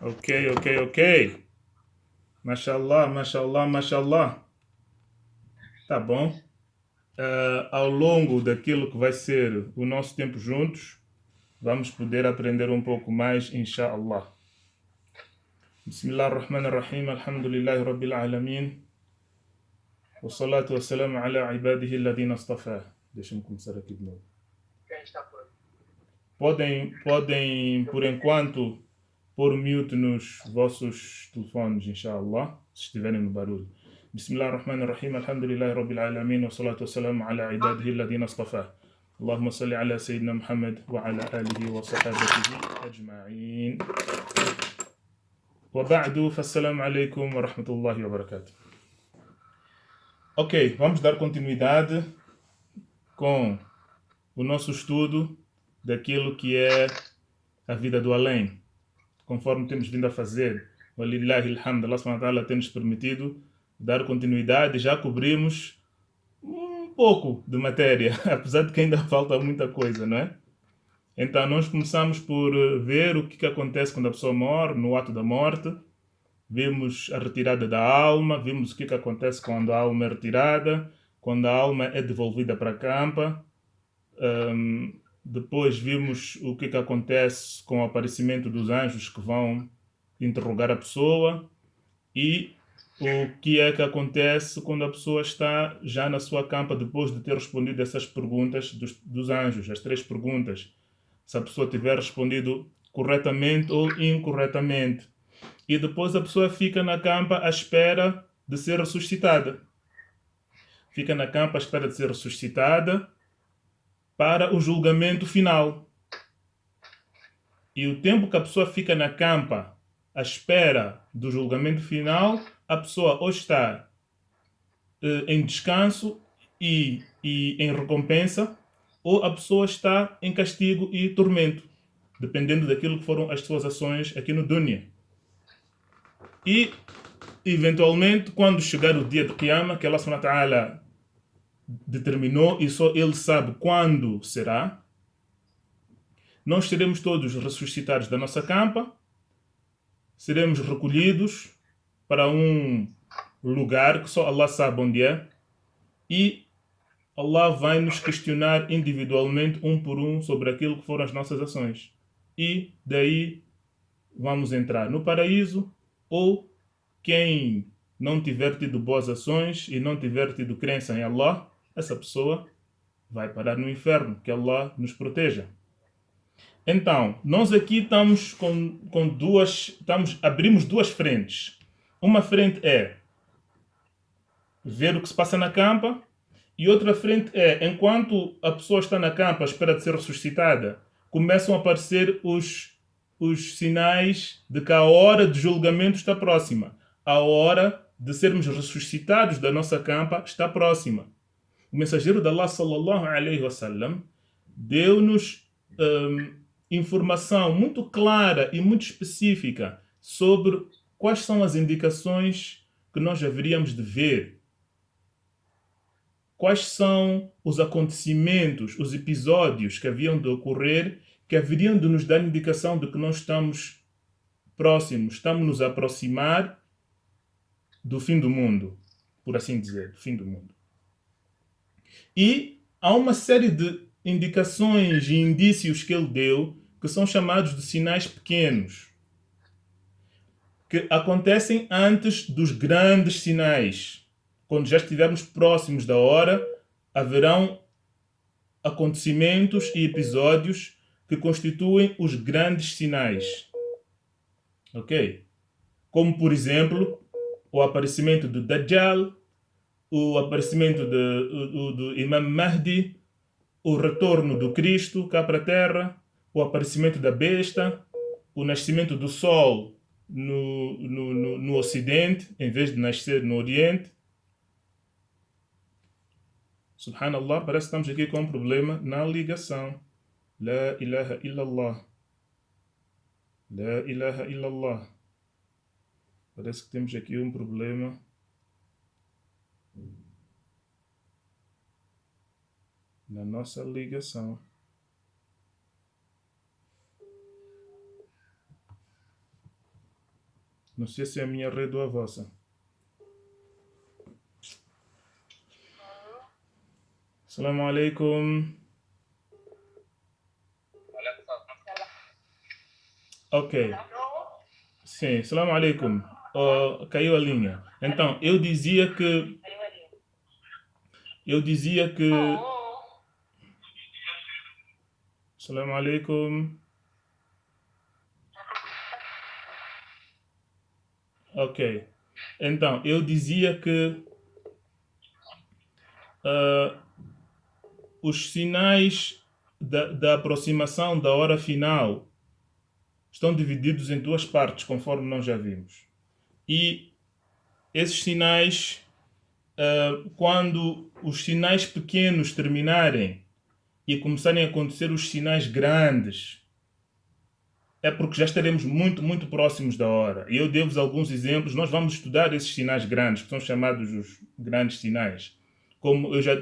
Ok, ok, ok. Mashallah, mashallah, mashallah. Tá bom. Ao longo daquilo que vai ser o nosso tempo juntos, vamos poder aprender um pouco mais, inshallah. Bismillah ar-Rahman ar-Rahim, alhamdulillahi rabbil alamin. Wassalatu wassalamu ala ibadihi alladhina astafah. Deixa-me começar aqui de novo. Podem, por enquanto, pôr mute nos vossos telefones, inshallah, se estiverem no barulho. Bismillah ar-Rahman ar-Rahim, alhamdulillahi rabbil alamin, wa salatu wassalamu ala ibadihi alladhina astafah. اللهم صل على سيدنا محمد وعلى آله وصحابته أجمعين وبعد فالسلام عليكم ورحمة الله وبركاته. Ok, vamos dar continuidade com o nosso estudo daquilo que é a vida do além. Conforme temos vindo a fazer, walillahi alhamd, Allah subhanahu wa ta'ala tem nos permitido dar continuidade. Já cobrimos um pouco de matéria, apesar de que ainda falta muita coisa, não é? Então nós começamos por ver o que acontece quando a pessoa morre, no ato da morte. Vimos a retirada da alma, vimos o que acontece quando a alma é retirada, quando a alma é devolvida para a campa. Depois vimos o que acontece com o aparecimento dos anjos que vão interrogar a pessoa e o que é que acontece quando a pessoa está já na sua campa depois de ter respondido essas perguntas dos anjos, as 3 perguntas. Se a pessoa tiver respondido corretamente ou incorretamente. E depois a pessoa fica na campa à espera de ser ressuscitada. Fica na campa à espera de ser ressuscitada para o julgamento final. E o tempo que a pessoa fica na campa à espera do julgamento final, a pessoa ou está em descanso e em recompensa, ou a pessoa está em castigo e tormento, dependendo daquilo que foram as suas ações aqui no Dunya. E, eventualmente, quando chegar o dia de Qiyamah, que Allah subhanahu wa ta'ala determinou e só Ele sabe quando será, nós seremos todos ressuscitados da nossa campa, seremos recolhidos para um lugar que só Allah sabe onde é, e Allah vai nos questionar individualmente, um por um, sobre aquilo que foram as nossas ações. E daí vamos entrar no paraíso, ou quem não tiver tido boas ações e não tiver tido crença em Allah, essa pessoa vai parar no inferno, que Allah nos proteja. Então, nós aqui estamos com duas, abrimos 2 frentes. Uma frente é ver o que se passa na campa, e outra frente é, enquanto a pessoa está na campa à espera de ser ressuscitada, começam a aparecer os sinais de que a hora de julgamento está próxima. A hora de sermos ressuscitados da nossa campa está próxima. O mensageiro de Allah sallallahu alaihi wasallam deu-nos informação muito clara e muito específica sobre quais são as indicações que nós haveríamos de ver. Quais são os acontecimentos, os episódios que haviam de ocorrer, que haveriam de nos dar indicação de que nós estamos próximos, estamos nos a aproximar do fim do mundo, por assim dizer, do fim do mundo. E há uma série de indicações e indícios que ele deu que são chamados de sinais pequenos, que acontecem antes dos grandes sinais. Quando já estivermos próximos da hora, haverão acontecimentos e episódios que constituem os grandes sinais. Ok? Como, por exemplo, o aparecimento do Dajjal, o aparecimento do Imam Mahdi, o retorno do Cristo cá para a Terra, o aparecimento da besta, o nascimento do Sol no Ocidente, em vez de nascer no Oriente. Subhanallah, parece que estamos aqui com um problema na ligação. La ilaha illallah. La ilaha illallah. Parece que temos aqui um problema na nossa ligação. Não sei se é a minha rede ou a vossa. Assalamu alaikum. Ok. Sim, assalamu alaikum. Oh, caiu a linha. Então, eu dizia que assalamu alaikum. Ok. Então, eu dizia que ah, os sinais da aproximação da hora final estão divididos em duas partes, conforme nós já vimos. E esses sinais, quando os sinais pequenos terminarem e começarem a acontecer os sinais grandes, é porque já estaremos muito, muito próximos da hora. E eu devo-vos alguns exemplos. Nós vamos estudar esses sinais grandes, que são chamados os grandes sinais. Como eu já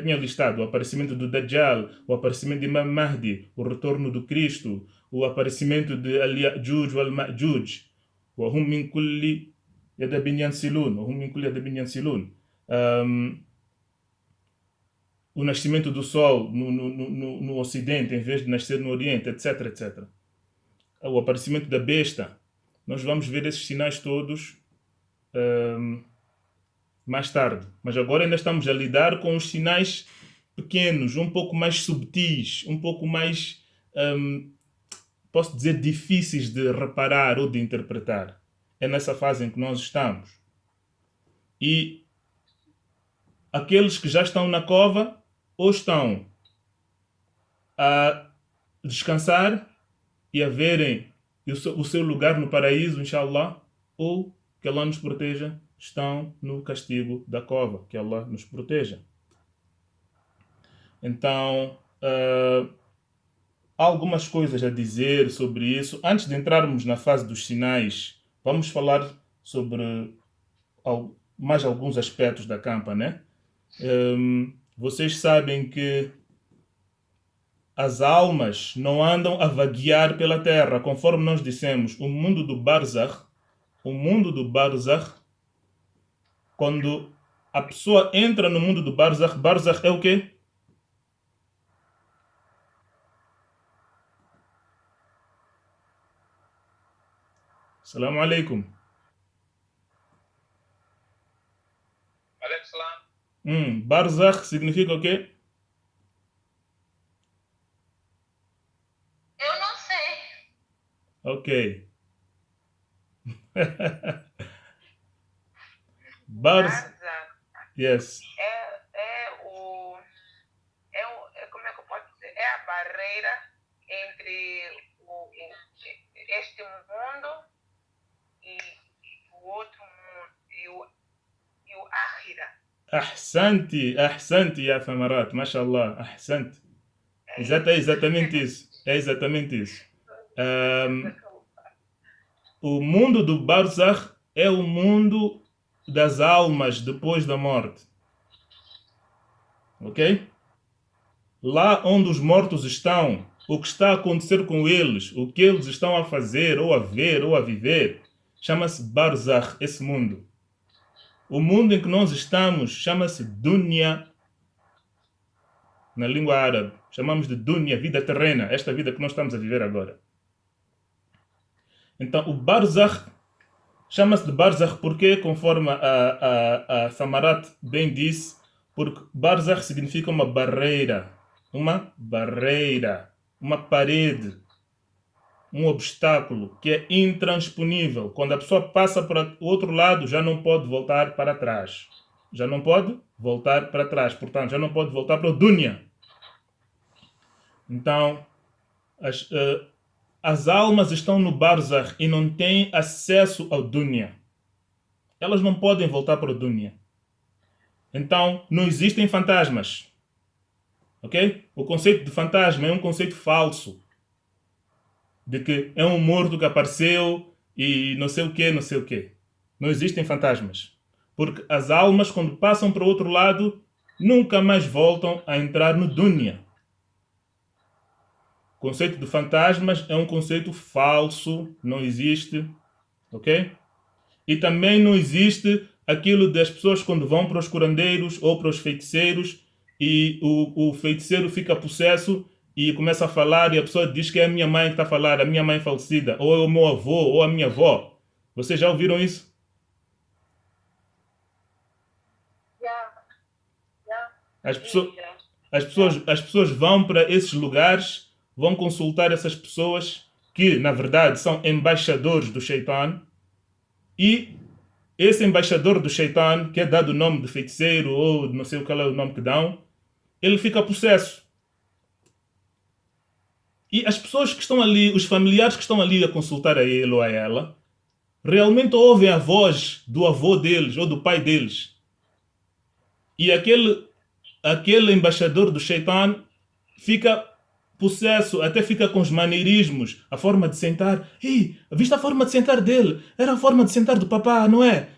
tinha listado, o aparecimento do Dajjal, o aparecimento de Imam Mahdi, o retorno do Cristo, o aparecimento de Al-Ya'juj wal-Ma'juj, وَهُمْ مِنْ كُلِّ يَدَبٍ يَنْسِلُونَ وَهُمْ مِنْ كُلِّ يَدَبٍ يَنْسِلُونَ. O nascimento do Sol no Ocidente, em vez de nascer no Oriente, etc, etc. O aparecimento da besta. Nós vamos ver esses sinais todos mais tarde. Mas agora ainda estamos a lidar com os sinais pequenos, um pouco mais subtis, um pouco mais, posso dizer, difíceis de reparar ou de interpretar. É nessa fase em que nós estamos. E aqueles que já estão na cova ou estão a descansar e a verem o seu lugar no paraíso, inshallah, ou que Allah nos proteja, estão no castigo da cova, que Allah nos proteja. Então, há algumas coisas a dizer sobre isso. Antes de entrarmos na fase dos sinais, vamos falar sobre mais alguns aspectos da campa, né? Vocês sabem que as almas não andam a vaguear pela terra, conforme nós dissemos. O mundo do Barzakh, quando a pessoa entra no mundo do Barzakh, Barzakh é o quê? Assalamu alaikum. Barzakh significa o quê? Eu não sei. Ok. Barzakh Yes. como é que eu posso dizer? É a barreira entre este mundo e o outro mundo e o Ákhira. أحسنتي يا ثمرات ما شاء الله أحسنت. Exatamente isso. É exatamente isso. O mundo do Barzakh é o mundo das almas depois da morte. Ok? Lá onde os mortos estão, o que está a acontecer com eles, o que eles estão a fazer, ou a ver, ou a viver, chama-se Barzakh, esse mundo. O mundo em que nós estamos chama-se Dunya, na língua árabe. Chamamos de Dunya, vida terrena, esta vida que nós estamos a viver agora. Então, o Barzakh chama-se de Barzakh porque, conforme a Samarat bem disse, porque Barzakh significa uma barreira, uma parede, um obstáculo que é intransponível. Quando a pessoa passa para o outro lado, já não pode voltar para trás. Portanto, já não pode voltar para o Dunya. Então, as almas estão no Barzakh e não têm acesso ao Dunya. Elas não podem voltar para o Dunya. Então, não existem fantasmas. Ok? O conceito de fantasma é um conceito falso. De que é um morto que apareceu e não sei o quê, não sei o quê. Não existem fantasmas. Porque as almas, quando passam para o outro lado, nunca mais voltam a entrar no Dunya. O conceito de fantasmas é um conceito falso, não existe. Ok? E também não existe aquilo das pessoas quando vão para os curandeiros ou para os feiticeiros e o feiticeiro fica possesso e começa a falar e a pessoa diz que é a minha mãe que está a falar, a minha mãe falecida, ou é o meu avô, ou a minha avó. Vocês já ouviram isso? As pessoas, as pessoas vão para esses lugares, vão consultar essas pessoas que, na verdade, são embaixadores do Shaitan, e esse embaixador do Shaitan, que é dado o nome de feiticeiro ou não sei qual é o nome que dão, ele fica possesso. E as pessoas que estão ali, os familiares que estão ali a consultar a ele ou a ela, realmente ouvem a voz do avô deles ou do pai deles. E aquele embaixador do Shaitan fica possesso, até fica com os maneirismos, a forma de sentar. Ih, viste a forma de sentar dele? Era a forma de sentar do papá, não é?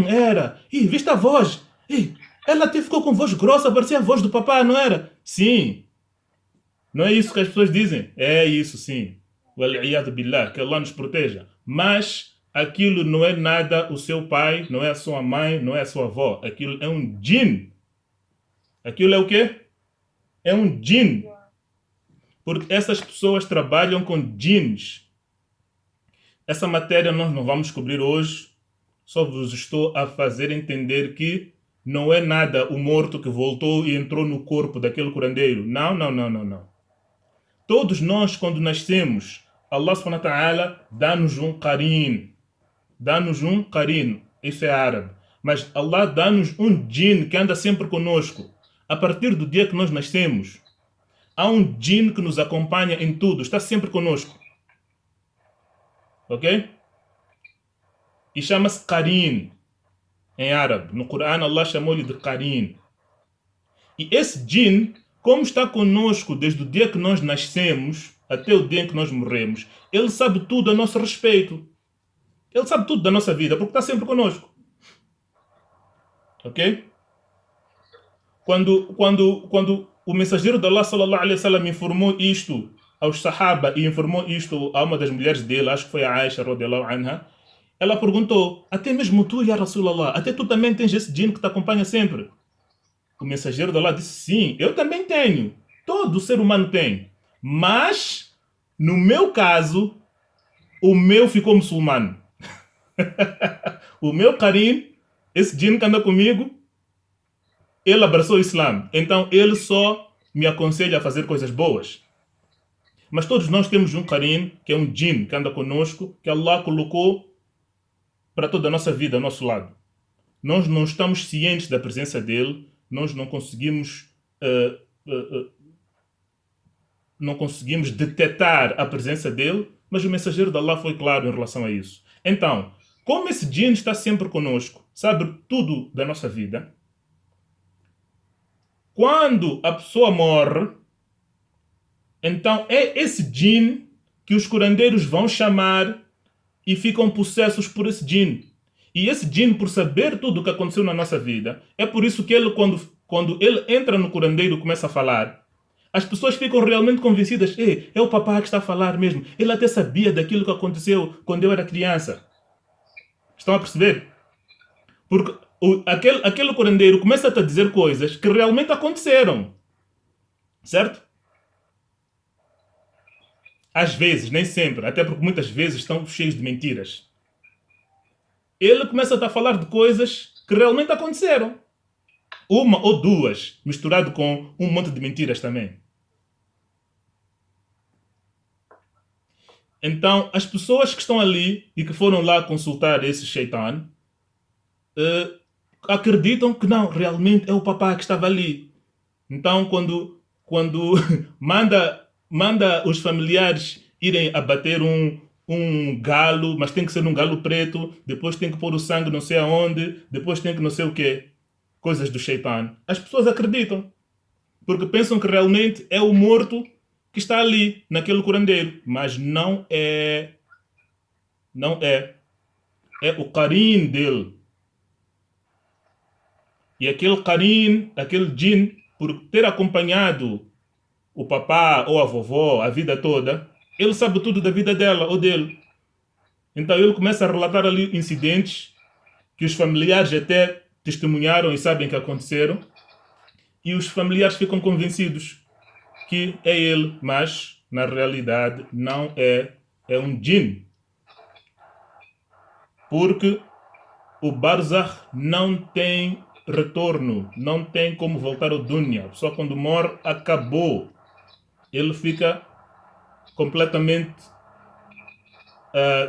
Era. Ih, viste a voz? Ih, ela até ficou com voz grossa, parecia a voz do papá, não era? Sim. Não é isso que as pessoas dizem? É isso, sim. Wal-iyadu billah, que Allah nos proteja. Mas aquilo não é nada o seu pai, não é a sua mãe, não é a sua avó. Aquilo é um djinn. Aquilo é o quê? É um djinn. Porque essas pessoas trabalham com djinns. Essa matéria nós não vamos cobrir hoje. Só vos estou a fazer entender que não é nada o morto que voltou e entrou no corpo daquele curandeiro. Não, não, não, não, não. Todos nós, quando nascemos, Allah subhanahu wa ta'ala dá-nos um qarin. Dá-nos um qarin. Isso é árabe. Mas Allah dá-nos um djinn que anda sempre conosco. A partir do dia que nós nascemos, há um djinn que nos acompanha em tudo. Está sempre conosco. Ok? E chama-se qarin. Em árabe. No Corão, Allah chamou-lhe de qarin. E esse djinn, como está conosco desde o dia que nós nascemos até o dia em que nós morremos, ele sabe tudo a nosso respeito. Ele sabe tudo da nossa vida, porque está sempre conosco. Ok? Quando o mensageiro de Allah sallallahu alaihi wasallam informou isto aos Sahaba e informou isto a uma das mulheres dele, acho que foi a Aisha radhiyallahu anha, ela perguntou: até mesmo tu, ya Rasulallah, até tu também tens esse djinn que te acompanha sempre? O mensageiro de Allah disse: sim, eu também tenho. Todo ser humano tem. Mas, no meu caso, o meu ficou muçulmano. O meu qarin, esse djinn que anda comigo, ele abraçou o Islã. Então, ele só me aconselha a fazer coisas boas. Mas todos nós temos um qarin, que é um djinn que anda conosco, que Allah colocou para toda a nossa vida, ao nosso lado. Nós não estamos cientes da presença dele, nós não conseguimos detectar a presença dele, mas o mensageiro de Allah foi claro em relação a isso. Então, como esse djinn está sempre conosco, sabe tudo da nossa vida, quando a pessoa morre, então é esse djinn que os curandeiros vão chamar e ficam possessos por esse djinn. E esse djinn, por saber tudo o que aconteceu na nossa vida, é por isso que ele, quando ele entra no curandeiro e começa a falar, as pessoas ficam realmente convencidas: é o papá que está a falar mesmo. Ele até sabia daquilo que aconteceu quando eu era criança. Estão a perceber? Porque aquele curandeiro começa a te dizer coisas que realmente aconteceram. Certo? Às vezes, nem sempre, até porque muitas vezes estão cheios de mentiras. Ele começa a falar de coisas que realmente aconteceram. Uma ou duas, misturado com um monte de mentiras também. Então, as pessoas que estão ali e que foram lá consultar esse Shaitan acreditam que não, realmente é o papá que estava ali. Então, quando manda os familiares irem abater um galo, mas tem que ser um galo preto, depois tem que pôr o sangue não sei aonde, depois tem que não sei o quê. Coisas do Shaitan. As pessoas acreditam. Porque pensam que realmente é o morto que está ali, naquele curandeiro. Mas não é. Não é. É o qarin dele. E aquele qarin, aquele djinn, por ter acompanhado o papá ou a vovó a vida toda, ele sabe tudo da vida dela ou dele. Então ele começa a relatar ali incidentes que os familiares até testemunharam e sabem que aconteceram, e os familiares ficam convencidos que é ele, mas na realidade não é, é um djinn. Porque o Barzakh não tem retorno, não tem como voltar ao Dunya. A pessoa quando morre, acabou. Ele fica completamente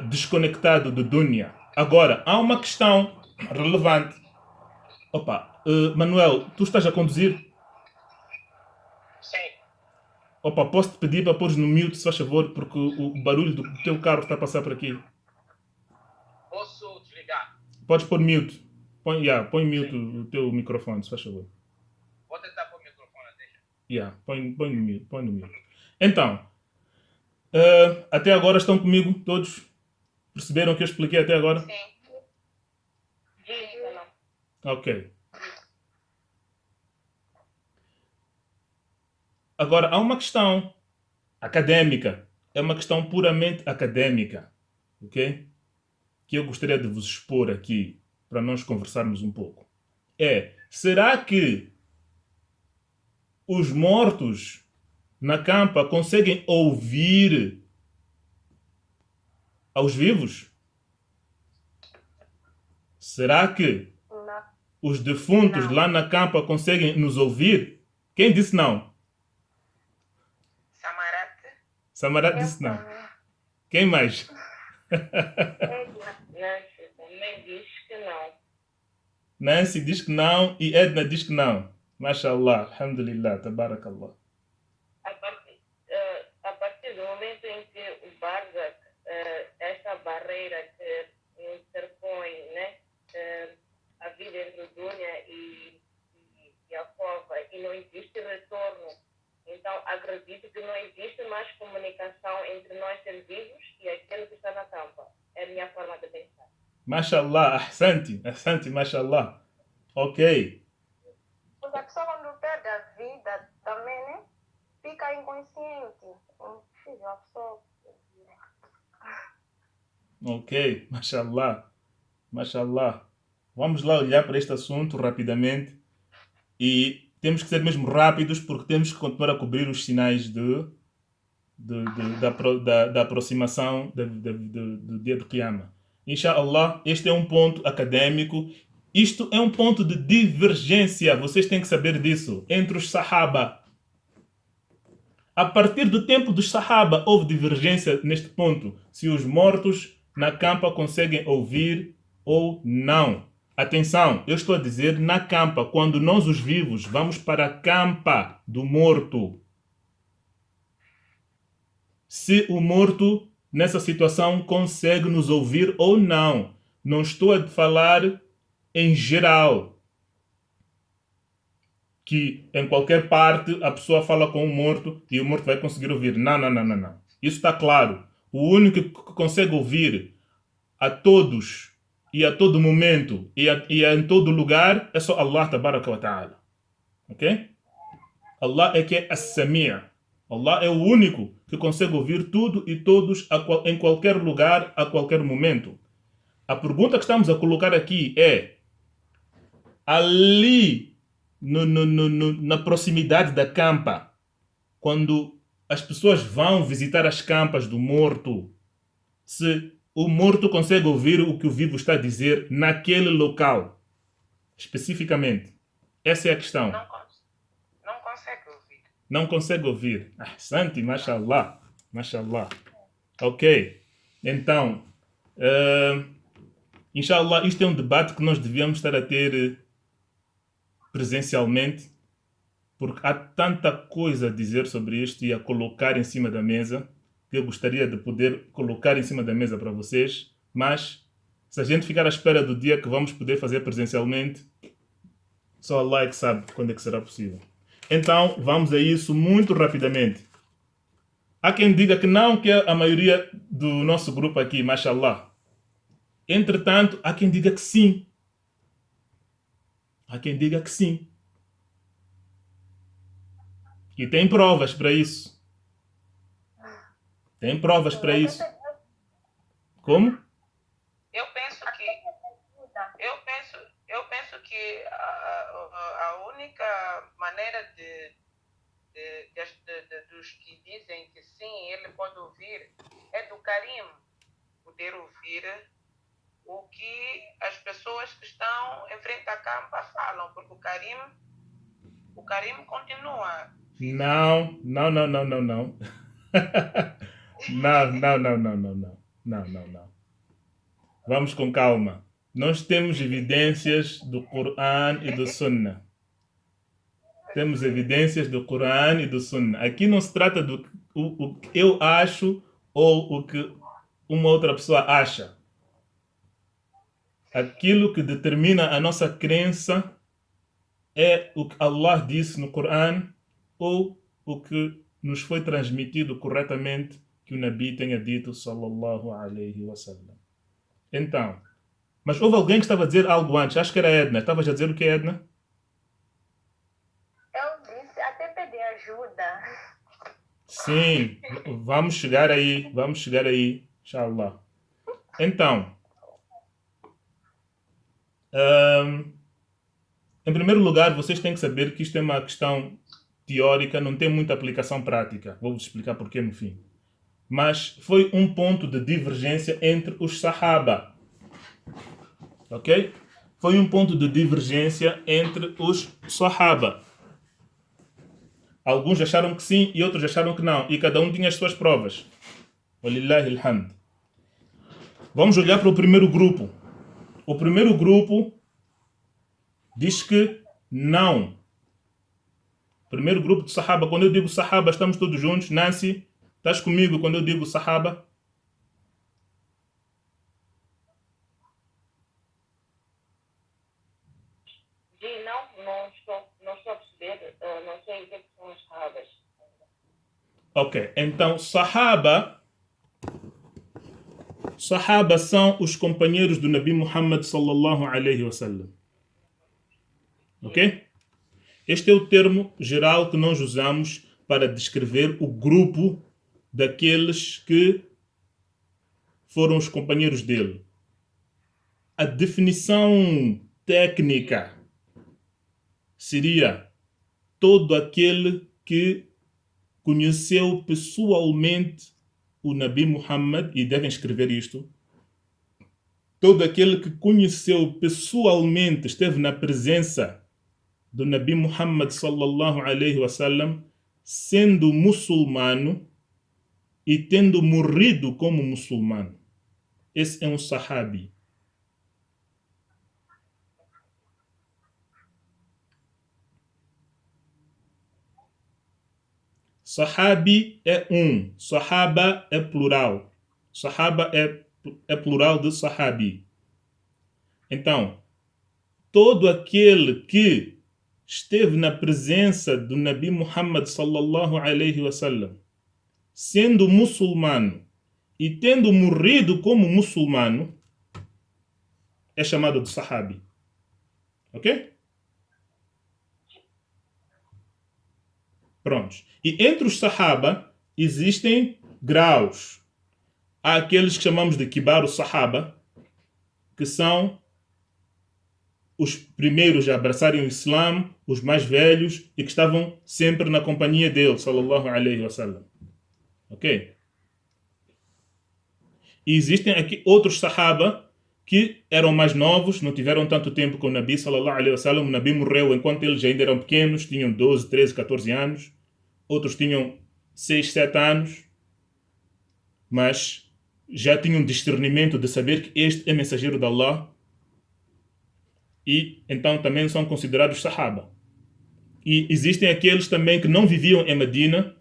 desconectado do Dunya. Agora, há uma questão relevante. Opa, Manuel, tu estás a conduzir? Sim. Opa, posso te pedir para pôres no mute, se faz favor, porque o barulho do teu carro está a passar por aqui. Posso desligar? Podes pôr mute. Põe mute o teu microfone, se faz favor. Vou tentar pôr o microfone, deixa. Põe no mute. Então, até agora estão comigo todos? Perceberam o que eu expliquei até agora? Sim. Sim, não. Ok. Agora, há uma questão acadêmica. É uma questão puramente acadêmica. Ok? Que eu gostaria de vos expor aqui, para nós conversarmos um pouco. Será que os mortos na campa conseguem ouvir aos vivos? Será que Não. os defuntos Não. lá na campa conseguem nos ouvir? Quem disse não? Samarate. Samarat disse não. Quem mais? Nancy também diz que não. Nancy diz que não e Edna diz que não. Mashallah, alhamdulillah, tabarakallah. A partir do momento em que o Barzakh, essa barreira que interpõe, né, a vida entre o Dunya e a cova, e não existe retorno, então acredito que não existe mais comunicação entre nós seres vivos e aquele que está na campa. É a minha forma de pensar. Mashallah, ahsanti, mashallah. Ok. Porque a pessoa quando perde a vida também, né? Fica inconsciente. Impossível a pessoa. Ok, mashallah. Vamos lá olhar para este assunto rapidamente e temos que ser mesmo rápidos porque temos que continuar a cobrir os sinais da aproximação do dia do Qiyamah. Inshallah, este é um ponto acadêmico. Isto é um ponto de divergência, vocês têm que saber disso, entre os Sahaba. A partir do tempo dos Sahaba houve divergência neste ponto, se os mortos na campa conseguem ouvir ou não. Atenção, eu estou a dizer na campa, quando nós os vivos vamos para a campa do morto. Se o morto, nessa situação, consegue nos ouvir ou não. Não estou a falar em geral. Que em qualquer parte a pessoa fala com o morto e o morto vai conseguir ouvir. Não. Isso está claro. O único que consegue ouvir a todos e a todo momento e em todo lugar é só Allah tabaraka wa ta'ala. Ok? Allah é que é as-Sami'. Allah é o único que consegue ouvir tudo e todos em qualquer lugar, a qualquer momento. A pergunta que estamos a colocar aqui é: ali, na proximidade da campa, quando as pessoas vão visitar as campas do morto, se o morto consegue ouvir o que o vivo está a dizer naquele local, especificamente. Essa é a questão. Não consegue ouvir. Não consegue ouvir. Santi, mashallah. Ok. Então, inshallah, isto é um debate que nós devíamos estar a ter presencialmente, porque há tanta coisa a dizer sobre isto e a colocar em cima da mesa, que eu gostaria de poder colocar em cima da mesa para vocês, mas se a gente ficar à espera do dia que vamos poder fazer presencialmente, só Allah é que sabe quando é que será possível. Então, vamos a isso muito rapidamente. Há quem diga que não, que é a maioria do nosso grupo aqui, mashallah. Entretanto, há quem diga que sim. Há quem diga que sim. E tem provas para isso. Tem provas para isso. Como? Eu penso que a única maneira dos que dizem que sim, ele pode ouvir, é do Karim poder ouvir o que as pessoas que estão em frente à campa falam, porque o Karim continua. Não, não, não, não, não, não. Não, não, não, não, não, não. Não, não, não. Vamos com calma. Nós temos evidências do Coran e do Sunnah. Temos evidências do Coran e do Sunnah. Aqui não se trata do o que eu acho ou o que uma outra pessoa acha. Aquilo que determina a nossa crença é o que Allah disse no Coran ou o que nos foi transmitido corretamente que o Nabi tenha dito, sallallahu alaihi wasallam. Então, mas houve alguém que estava a dizer algo antes, acho que era a Edna. Estavas a dizer o que é, Edna? Eu disse até pedir ajuda. Sim, vamos chegar aí, inshallah. Então, em primeiro lugar, vocês têm que saber que isto é uma questão teórica, não tem muita aplicação prática. Vou-vos explicar porquê no fim. Mas foi um ponto de divergência entre os Sahaba. Ok? Foi um ponto de divergência entre os Sahaba. Alguns acharam que sim e outros acharam que não. E cada um tinha as suas provas. Walillahi alhamd. Vamos olhar para o primeiro grupo. O primeiro grupo diz que não. Primeiro grupo de Sahaba. Quando eu digo Sahaba, estamos todos juntos. Nancy, estás comigo quando eu digo Sahaba? Não estou a perceber. Não sei o que são os Sahabas. Ok, então Sahaba são os companheiros do Nabi Muhammad sallallahu alaihi wasallam. Ok? Este é o termo geral que nós usamos para descrever o grupo daqueles que foram os companheiros dele. A definição técnica seria todo aquele que conheceu pessoalmente o Nabi Muhammad, e devem escrever isto, todo aquele que conheceu pessoalmente, esteve na presença do Nabi Muhammad sallallahu alaihi wasallam, sendo muçulmano e tendo morrido como muçulmano. Esse é um sahabi. Sahabi é um, sahaba é plural. Sahaba é plural de sahabi. Então, todo aquele que esteve na presença do Nabi Muhammad sallallahu alaihi wasallam, sendo muçulmano e tendo morrido como muçulmano, é chamado de sahabi. Ok? Prontos. E entre os sahaba existem graus. Há aqueles que chamamos de kibar sahaba, que são os primeiros a abraçarem o Islã, os mais velhos e que estavam sempre na companhia dele, sallallahu alaihi wasallam. Ok? E existem aqui outros sahaba que eram mais novos, não tiveram tanto tempo com o Nabi sallallahu alaihi wasallam. O Nabi morreu enquanto eles ainda eram pequenos, tinham 12, 13, 14 anos. Outros tinham 6, 7 anos, mas já tinham discernimento de saber que este é mensageiro de Allah, e então também são considerados sahaba. E existem aqueles também que não viviam em Medina,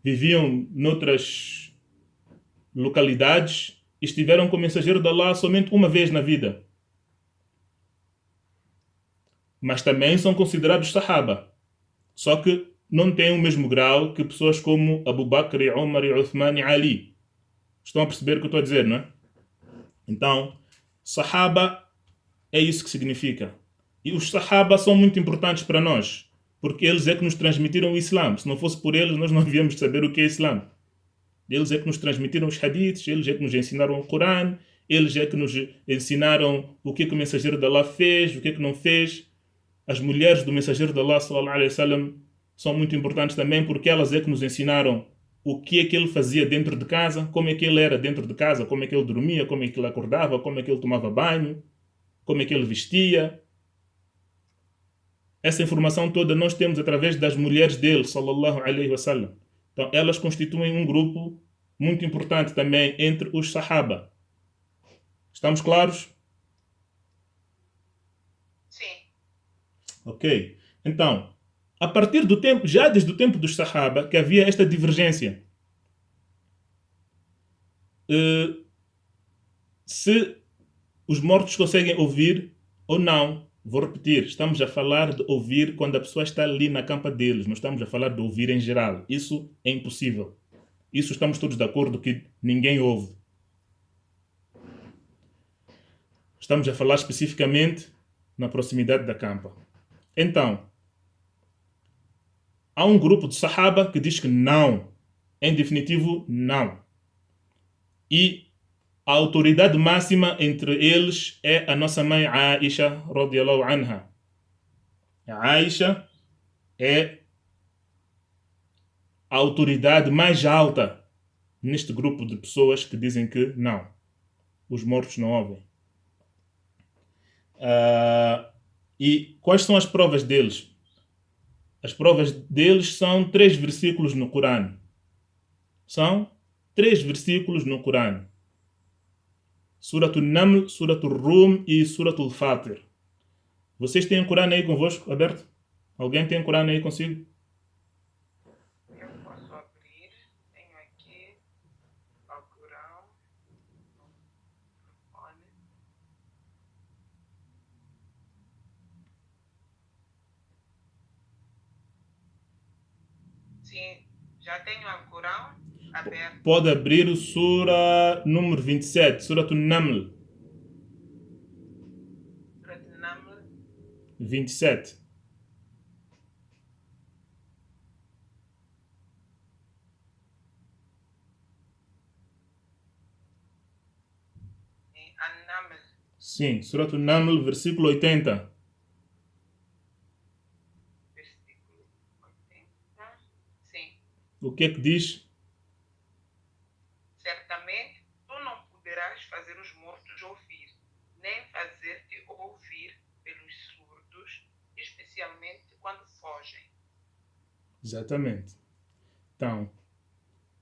viviam noutras localidades e estiveram com o mensageiro de Allah somente uma vez na vida. Mas também são considerados sahaba. Só que não têm o mesmo grau que pessoas como Abu Bakr, Umar, Uthman e Ali. Estão a perceber o que eu estou a dizer, não é? Então, sahaba é isso que significa. E os sahaba são muito importantes para nós, porque eles é que nos transmitiram o Islã. Se não fosse por eles, nós não havíamos de saber o que é Islã. Eles é que nos transmitiram os hadiths, eles é que nos ensinaram o Corão, Eles é que nos ensinaram o que o mensageiro de Allah fez, o que não fez. As mulheres do mensageiro de Allah, sallallahu alaihi wasallam, são muito importantes também porque elas é que nos ensinaram o que ele fazia dentro de casa, como é que ele era dentro de casa, como é que ele dormia, como é que ele acordava, como é que ele tomava banho, como é que ele vestia. Essa informação toda nós temos através das mulheres dele, sallallahu alaihi wasallam. Então elas constituem um grupo muito importante também entre os Sahaba. Estamos claros? Sim. Ok. Então, a partir do tempo, já desde o tempo dos Sahaba, que havia esta divergência. Se os mortos conseguem ouvir ou não. Vou repetir, estamos a falar de ouvir quando a pessoa está ali na campa deles. Não estamos a falar de ouvir em geral. Isso é impossível. Isso estamos todos de acordo que ninguém ouve. Estamos a falar especificamente na proximidade da campa. Então, há um grupo de Sahaba que diz que não. Em definitivo, não. E a autoridade máxima entre eles é a nossa mãe Aisha, radiyallahu anha. A Aisha é a autoridade mais alta neste grupo de pessoas que dizem que não. Os mortos não ouvem. E quais são as provas deles? As provas deles são 3 versículos no Corão. São 3 versículos no Corão. Surat al-Naml, Surat al-Rum e Surat al-Fatir. Vocês têm o Corão aí convosco, aberto? Alguém tem o Corão aí consigo? Eu posso abrir. Tenho aqui o Corão. Olha. Sim, já tenho o Corão aberto. Pode abrir o Sura número 27, Surat al-Naml. Surat al-Naml 27. e An-Naml. Sim, Surat al-Naml, versículo 80. Versículo 80. Sim. O que é que diz? Certamente tu não poderás fazer os mortos ouvir, nem fazer-te ouvir pelos surdos, especialmente quando fogem. Exatamente. Então,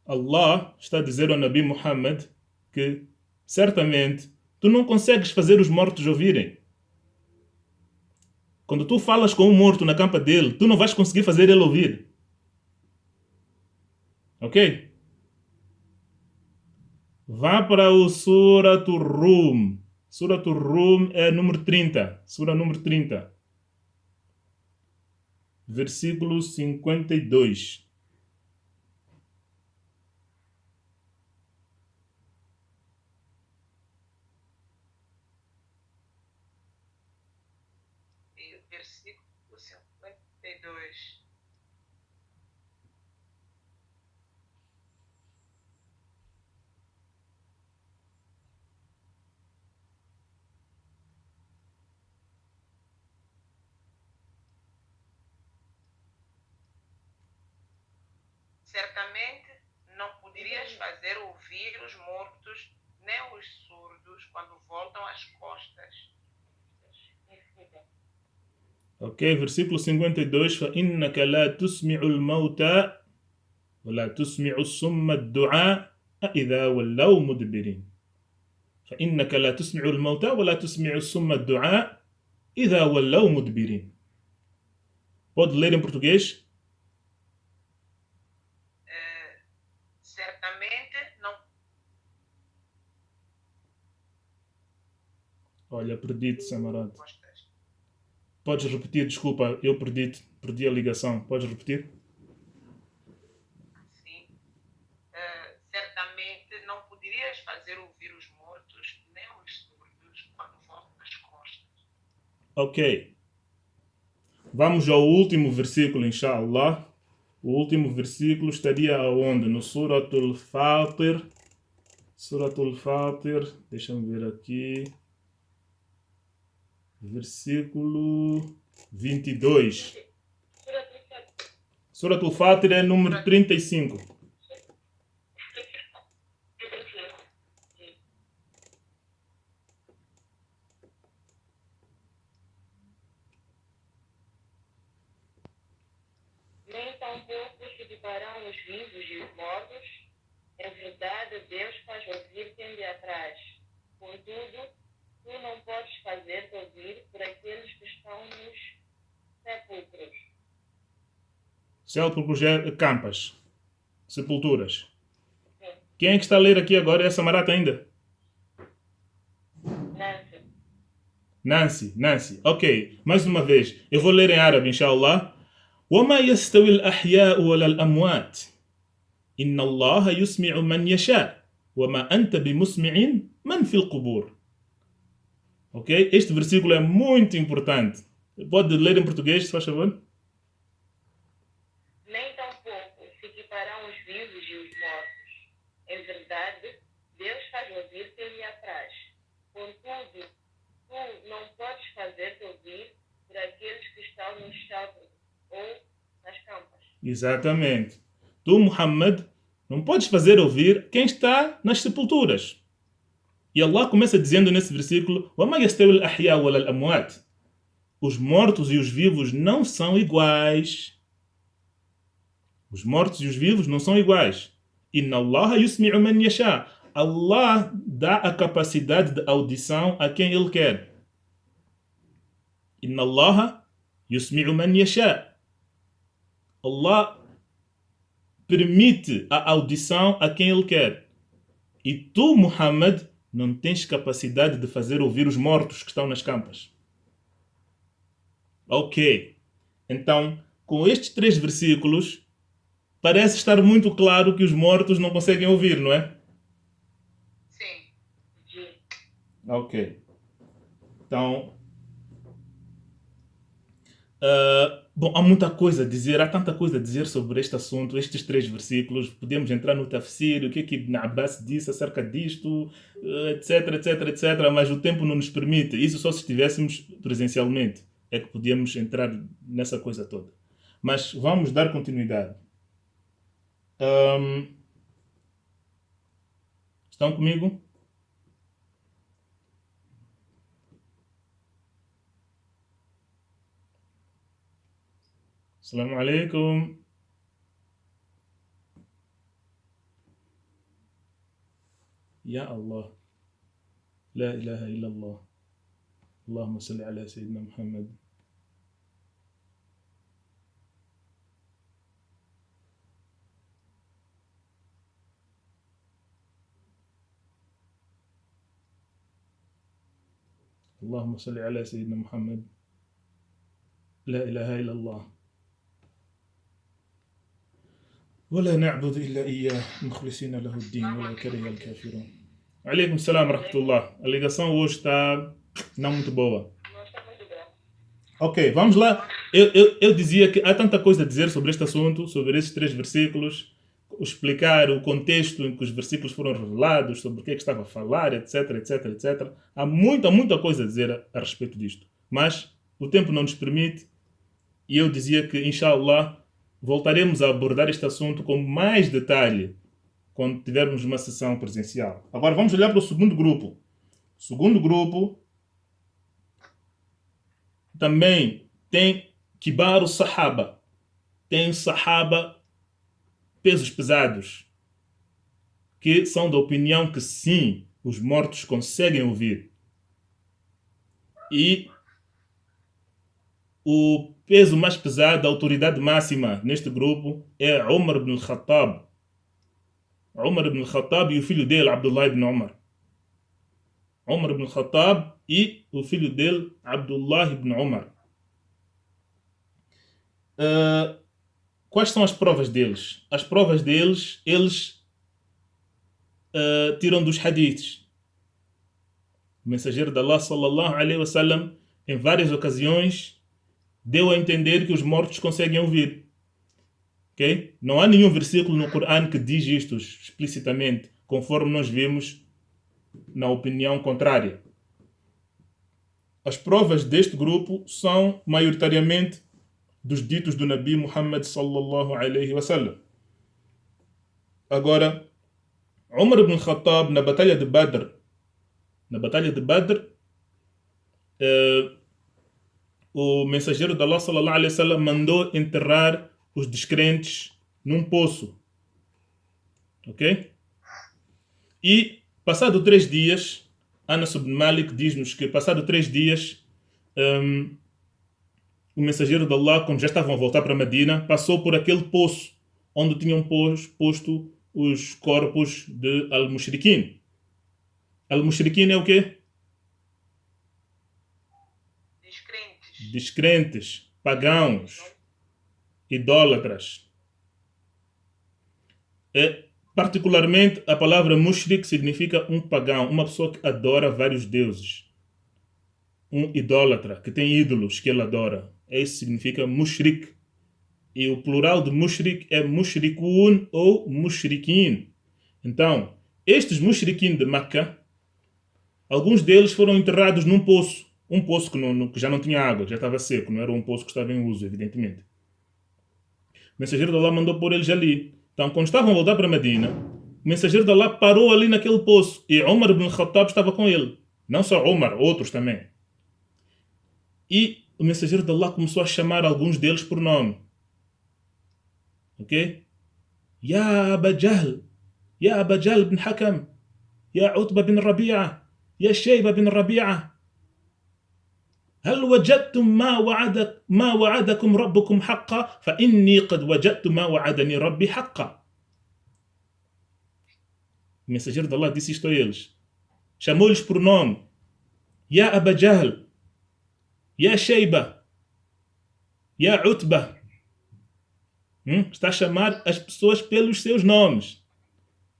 Allah está a dizer ao Nabi Muhammad que, certamente, tu não consegues fazer os mortos ouvirem. Quando tu falas com um morto na campa dele, tu não vais conseguir fazer ele ouvir. Ok? Vá para o Surat al-Rum. Surat al-Rum é número 30. Sura número 30. Versículo 52. E o versículo 52. Certamente não poderias fazer ouvir os mortos nem os surdos quando voltam às costas. Ok, versículo 52. فَإِنَّكَ لَا تُسْمِعُ الْمَوْتَى وَلَا تُسْمِعُ الصُّمَّ الدُّعَاءَ إِذَا وَلَّوْا مُدْبِرِينَ. فَإِنَّكَ لَا تُسْمِعُ الْمَوْتَى وَلَا تُسْمِعُ الصُّمَّ الدُّعَاءَ إِذَا وَلَّوْا مُدْبِرِينَ. Pode ler em português? Certamente não. Olha, perdi-te, Samarate. Costas. Podes repetir, desculpa, eu perdi a ligação. Podes repetir? Sim. Certamente não poderias fazer ouvir os mortos nem os surdos quando voltam às costas. Ok. Vamos ao último versículo, inshallah. O último versículo estaria aonde? No Surat al-Fatir. Suratul Fatir, deixa-me ver aqui. Versículo 22. Suratul Fatir é número 35. Nem tampouco se equiparão os vivos e os mortos. Em verdade, Deus faz ouvir quem lhe apraz. Contudo, tu não podes fazer-te ouvir por aqueles que estão nos sepulcros. Sepulcros é campas. Sepulturas. Sim. Quem é que está a ler aqui agora? É essa marata ainda? Nancy. Ok. Mais uma vez. Eu vou ler em árabe, inshallah. وما يستوي الأحياء ولا الأموات إن الله يسمع من يشاء وما أنت بمسمع من في القبور. Ok? Este versículo é muito importante. Pode ler em português, se faz favor? Nem tampouco se equiparão os vivos e os mortos. Em verdade, Deus faz ouvir quem lhe apraz. Contudo, tu não podes fazer-te ouvir por aqueles que estão nos sepulcros ou nas campas. Exatamente. Tu, Muhammad, não podes fazer ouvir quem está nas sepulturas. E Allah começa dizendo nesse versículo: وَمَا يَسْتَوِي الْأَحْيَاءُ وَلَا الْأَمْوَاتُ. Os mortos e os vivos não são iguais. Os mortos e os vivos não são iguais. Inna Allah yusmi'u man yasha. Allah dá a capacidade de audição a quem Ele quer. Inna Allah yusmi'u man yasha. Allah permite a audição a quem Ele quer. E tu, Muhammad, não tens capacidade de fazer ouvir os mortos que estão nas campas. Ok. Então, com estes 3 versículos, parece estar muito claro que os mortos não conseguem ouvir, não é? Sim. Ok. Então, bom, há muita coisa a dizer, há tanta coisa a dizer sobre este assunto, estes 3 versículos. Podemos entrar no tafsir, o que é que Ibn Abbas disse acerca disto, etc, mas o tempo não nos permite. Isso só se estivéssemos presencialmente é que podíamos entrar nessa coisa toda. Mas vamos dar continuidade. Estão comigo? Assalamu alaikum. Ya Allah. La ilaha illallah. Allahumma salli ala Sayyidina Muhammad. اللهم صل على سيدنا محمد. لا إله إلا الله ولا نعبد إلا إياه مخلصين له الدين ولا كره الكافرون. عليكم السلام ورحمة الله. A ligação hoje está não muito boa. Ok, vamos lá. Eu dizia que há tanta coisa a dizer sobre este assunto, sobre esses 3 versículos, explicar o contexto em que os versículos foram revelados, sobre o que é que estava a falar, etc. Há muita coisa a dizer a respeito disto. Mas o tempo não nos permite e eu dizia que, inshallah, voltaremos a abordar este assunto com mais detalhe quando tivermos uma sessão presencial. Agora vamos olhar para o segundo grupo. O segundo grupo também tem Kibar Sahaba. Tem Sahaba pesos pesados, que são da opinião que sim, os mortos conseguem ouvir. E o peso mais pesado, a autoridade máxima neste grupo é Umar ibn al-Khattab. Umar ibn al-Khattab e o filho dele, Abdullah ibn Umar. Umar ibn al-Khattab e o filho dele, Abdullah ibn Umar. Quais são as provas deles? As provas deles, eles tiram dos hadiths. O mensageiro de Allah, sallallahu alaihi wasallam, em várias ocasiões, deu a entender que os mortos conseguem ouvir. Okay? Não há nenhum versículo no Corão que diz isto explicitamente, conforme nós vimos na opinião contrária. As provas deste grupo são maioritariamente dos ditos do Nabi Muhammad sallallahu alaihi wasallam. Agora, Umar ibn Khattab na Batalha de Badr, o mensageiro de Allah sallallahu alaihi wasallam mandou enterrar os descrentes num poço. Ok? E, passado 3 dias, Anas ibn Malik diz-nos que, passado 3 dias, o mensageiro de Allah, quando já estavam a voltar para Medina, passou por aquele poço onde tinham posto os corpos de Al-Mushrikin. Al-Mushrikin é o quê? Descrentes, pagãos, idólatras. Particularmente, a palavra mushrik significa um pagão, uma pessoa que adora vários deuses. Um idólatra, que tem ídolos que ele adora. Isso significa mushrik. E o plural de mushrik é mushrikun ou mushrikin. Então, estes mushrikin de Meca, alguns deles foram enterrados num poço. Um poço que já não tinha água, já estava seco. Não era um poço que estava em uso, evidentemente. O mensageiro de Allah mandou pôr eles ali. Então, quando estavam a voltar para Medina, o mensageiro de Allah parou ali naquele poço. E Umar ibn Khattab estava com ele. Não só Umar, outros também. E o mensageiro de Allah começou a chamar alguns deles por nome. Ok? Ya Aba Jahl, Ya Aba Jahl bin Hakam, Ya Utba bin Rabi'a, Ya Shayba bin Rabi'a. هل وجدتم ما وعدكم ربكم حقا فإني قد وجدت ما وعدني ربي حقا. O mensageiro de Allah disse isto a eles. Chamou-lhes por nome. Ya Aba Jahl, Ya Shayba, Ya Utba. Está a chamar as pessoas pelos seus nomes.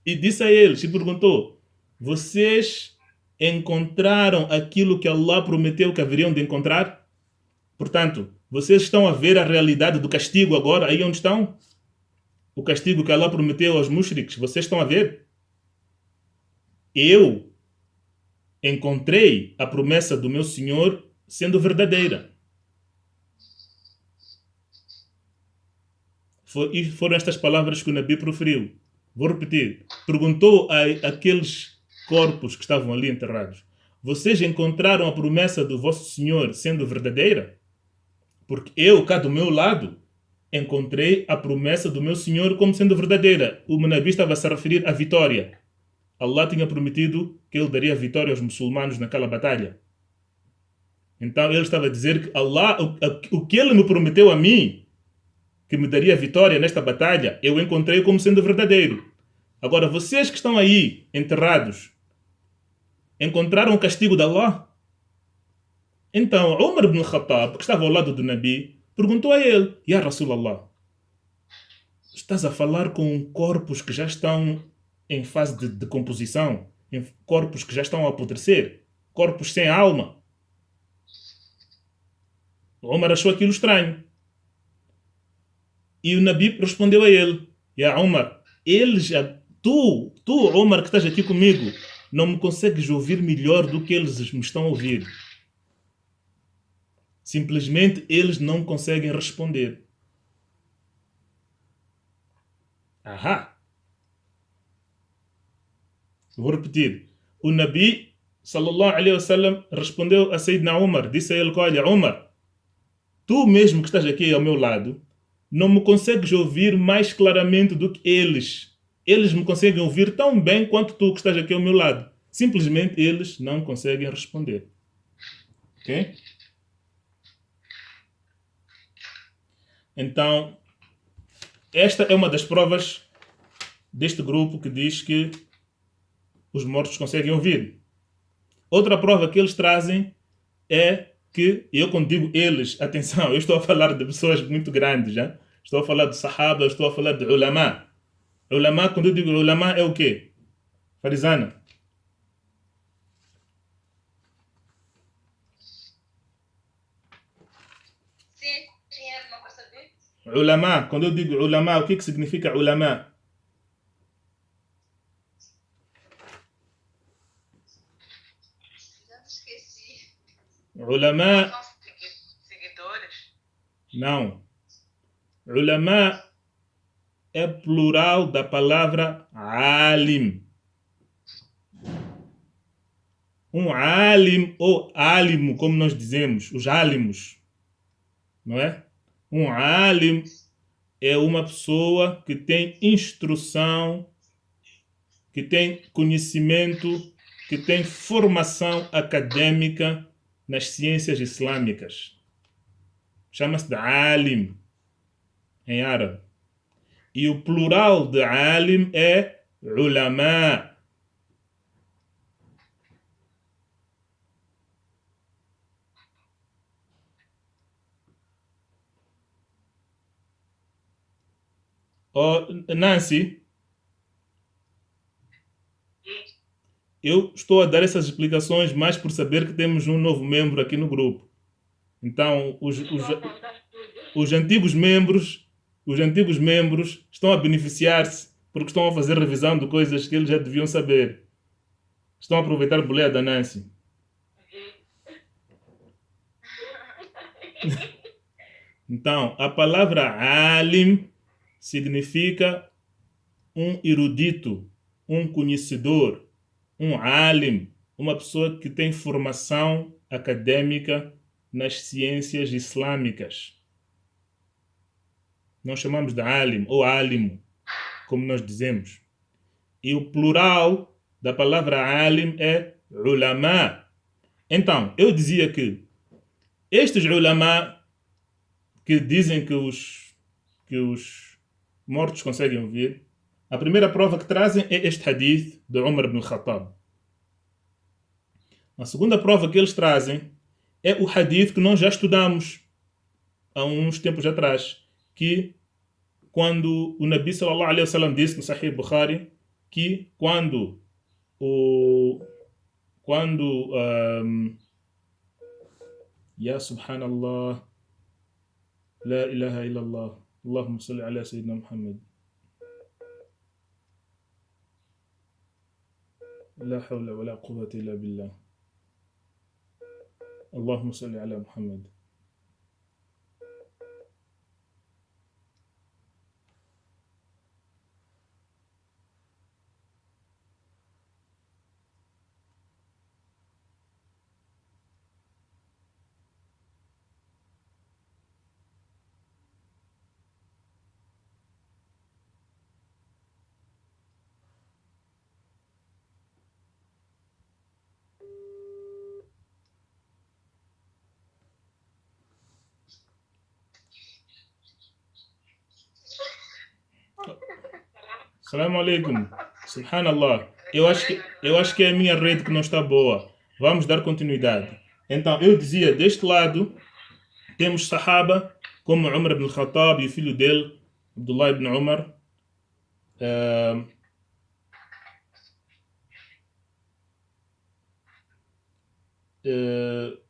E disse a eles, e perguntou: vocês encontraram aquilo que Allah prometeu que haveriam de encontrar? Portanto, vocês estão a ver a realidade do castigo agora, aí onde estão? O castigo que Allah prometeu aos mushriks, vocês estão a ver? Eu encontrei a promessa do meu Senhor sendo verdadeira. E foram estas palavras que o Nabi proferiu. Vou repetir. Perguntou a aqueles corpos que estavam ali enterrados: vocês encontraram a promessa do vosso Senhor sendo verdadeira? Porque eu, cá do meu lado, encontrei a promessa do meu Senhor como sendo verdadeira. O Nabi estava a se referir à vitória. Allah tinha prometido que ele daria vitória aos muçulmanos naquela batalha. Então ele estava a dizer que Allah, o que ele me prometeu a mim, que me daria vitória nesta batalha, eu encontrei como sendo verdadeiro. Agora, vocês que estão aí enterrados, encontraram o castigo de Allah? Então, Umar ibn Khattab, que estava ao lado do Nabi, perguntou a ele: Ya Rasulallah, estás a falar com corpos que já estão em fase de decomposição, corpos que já estão a apodrecer, corpos sem alma? Umar achou aquilo estranho. E o Nabi respondeu a ele: Ya Umar, tu, Umar, que estás aqui comigo, não me consegues ouvir melhor do que eles me estão a ouvir. Simplesmente eles não conseguem responder. Vou repetir. O Nabi sallallahu alaihi wasallam respondeu a Sayyidina Umar, disse a ele: olha, Umar, tu mesmo que estás aqui ao meu lado, não me consegues ouvir mais claramente do que eles. Eles me conseguem ouvir tão bem quanto tu que estás aqui ao meu lado. Simplesmente eles não conseguem responder. Ok? Então, esta é uma das provas deste grupo que diz que os mortos conseguem ouvir. Outra prova que eles trazem é que, eu quando digo eles, atenção, eu estou a falar de pessoas muito grandes, já? Estou a falar de sahaba, estou a falar de ulama. Ulama, quando eu digo ulama, é o quê? Farizana. Sim, dinheiro não gosta de? Ulama, quando eu digo ulama, o que significa ulama? Ulama, São seguidores. não. Ulama é plural da palavra alim. Um alim ou alimo, como nós dizemos, os alimos, não é? Um alim é uma pessoa que tem instrução, que tem conhecimento, que tem formação acadêmica nas ciências islâmicas. Chama-se de alim em árabe. E o plural de alim é ulama. Oh, Nancy, eu estou a dar essas explicações mais por saber que temos um novo membro aqui no grupo. Então, os antigos membros estão a beneficiar-se porque estão a fazer revisão de coisas que eles já deviam saber. Estão a aproveitar a boleia da Nancy. Então, a palavra alim significa um erudito, um conhecedor, um alim, uma pessoa que tem formação acadêmica nas ciências islâmicas. Nós chamamos de alim ou alimo, como nós dizemos. E o plural da palavra alim é ulama. Então, eu dizia que estes ulama que dizem que os mortos conseguem ouvir, a primeira prova que trazem é este hadith de Umar ibn Khattab. A segunda prova que eles trazem é o hadith que nós já estudamos há uns tempos atrás, que quando o Nabi sallallahu alaihi wasallam disse no Sahih Bukhari que quando ya subhanallah, la ilaha illallah, Allahumma salli ala sayyidina Muhammad, la hawla wa la quwwata illa billah, Allahumma salli ala Muhammad. Assalamu alaikum. Subhanallah. Eu acho que é a minha rede que não está boa. Vamos dar continuidade. Então, eu dizia, deste lado, temos Sahaba, como Umar ibn Khattab e o filho dele, Abdullah ibn Umar.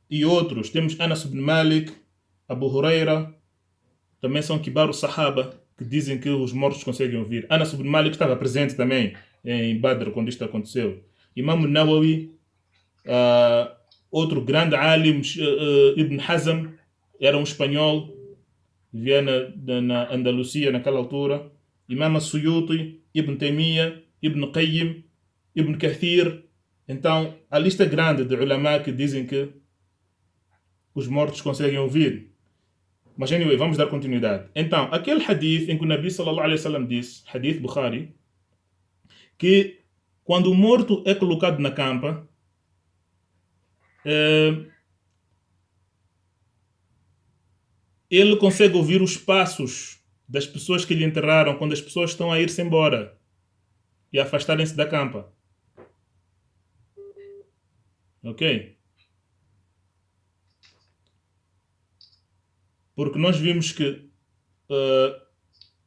E outros. Temos Anas ibn Malik, Abu Huraira. Também são Kibar Sahaba, que dizem que os mortos conseguem ouvir. Anas ibn Malik estava presente também em Badr quando isto aconteceu. Imam Nawawi, outro grande alim, Ibn Hazm, era um espanhol, vivia na Andalucia naquela altura. Imam Suyuti, Ibn Taymiyyah, Ibn Qayyim, Ibn Kathir. Então, a lista é grande de ulama que dizem que os mortos conseguem ouvir. Mas, anyway, vamos dar continuidade. Então, aquele hadith em que o Nabi sallallahu alaihi wasallam disse, hadith Bukhari, que quando o morto é colocado na campa, ele consegue ouvir os passos das pessoas que lhe enterraram quando as pessoas estão a ir-se embora e a afastarem-se da campa. Ok? Porque nós vimos que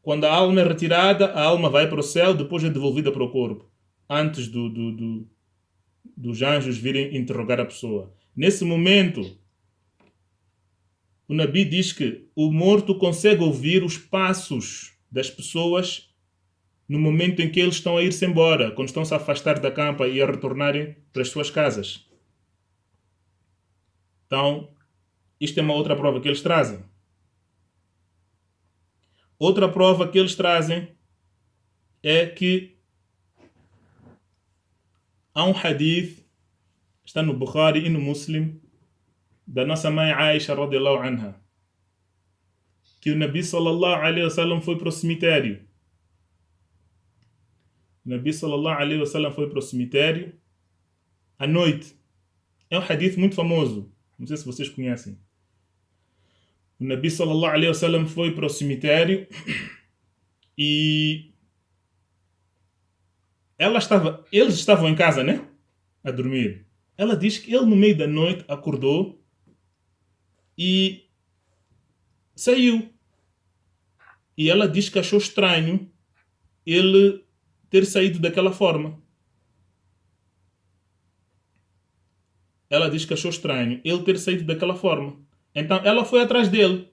quando a alma é retirada, a alma vai para o céu, depois é devolvida para o corpo, antes dos anjos virem interrogar a pessoa. Nesse momento, o Nabi diz que o morto consegue ouvir os passos das pessoas no momento em que eles estão a ir-se embora, quando estão-se a afastar da campa e a retornarem para as suas casas. Então, isto é uma outra prova que eles trazem. Outra prova que eles trazem é que há um hadith, está no Bukhari e no Muslim, da nossa mãe Aisha radiallahu anha, que o Nabi sallallahu alaihi wasallam foi para o cemitério. O Nabi sallallahu alaihi wasallam foi para o cemitério à noite. É um hadith muito famoso. Não sei se vocês conhecem. O Nabi sallallahu alaihi wasallam foi para o cemitério e eles estavam em casa, né? A dormir. Ela diz que ele no meio da noite acordou e saiu. E ela diz que achou estranho ele ter saído daquela forma. Ela diz que achou estranho ele ter saído daquela forma. Então ela foi atrás dele.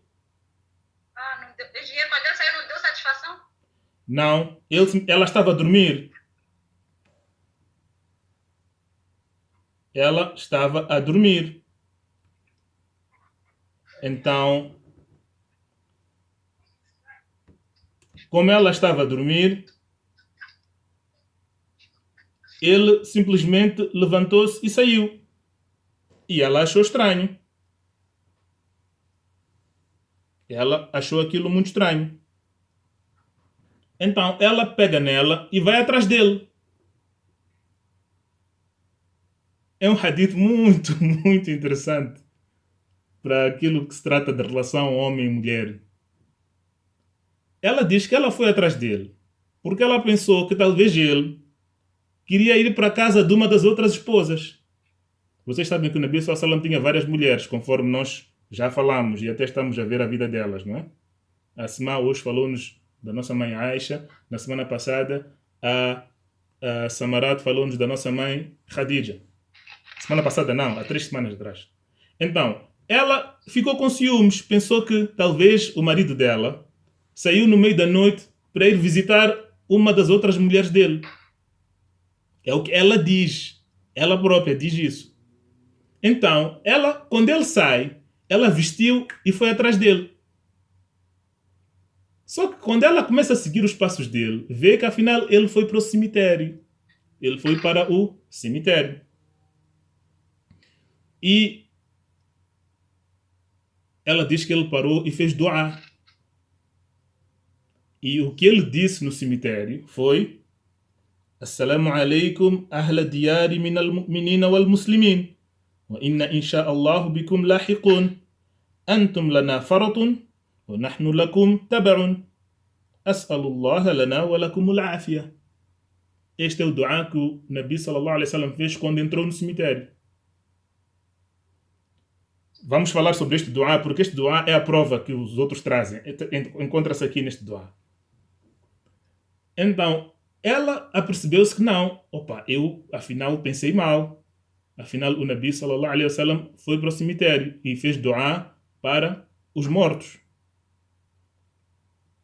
Não deu, o dinheiro quando ele saiu não deu satisfação? Não, ela estava a dormir. Ela estava a dormir. Então, como ela estava a dormir, ele simplesmente levantou-se e saiu. E ela achou estranho. Ela achou aquilo muito estranho. Então, ela pega nela e vai atrás dele. É um hadith muito, muito interessante para aquilo que se trata de relação homem e mulher. Ela diz que ela foi atrás dele porque ela pensou que talvez ele queria ir para a casa de uma das outras esposas. Vocês sabem que o Nabi sallallahu alaihi wasallam tinha várias mulheres, conforme nós já falamos e até estamos a ver a vida delas, não é? A Asma hoje falou-nos da nossa mãe Aisha. Na semana passada, a Samarat falou-nos da nossa mãe Khadija. Semana passada não, há 3 semanas atrás. Então, ela ficou com ciúmes, pensou que talvez o marido dela saiu no meio da noite para ir visitar uma das outras mulheres dele. É o que ela diz. Ela própria diz isso. Então, ela, quando ele sai, ela vestiu e foi atrás dele. Só que quando ela começa a seguir os passos dele, vê que afinal ele foi para o cemitério. Ele foi para o cemitério. E ela diz que ele parou e fez dua. E o que ele disse no cemitério foi: Assalamu alaikum ahla diyari min al-mu'minina wal-muslimin. Wa inna insha'Allahu bikum lahiqun. Antum lana faratun. Wa nahnu lakum taba'un. As'alullaha lana wa lakum al-afiyah. Este é o dua que o Nabi sallallahu alaihi wasallam fez quando entrou no cemitério. Vamos falar sobre este dua, porque este dua é a prova que os outros trazem. Encontra-se aqui neste dua. Então, ela apercebeu-se que não. Eu afinal pensei mal. Afinal, o Nabi sallallahu alaihi wasallam foi para o cemitério e fez dua para os mortos.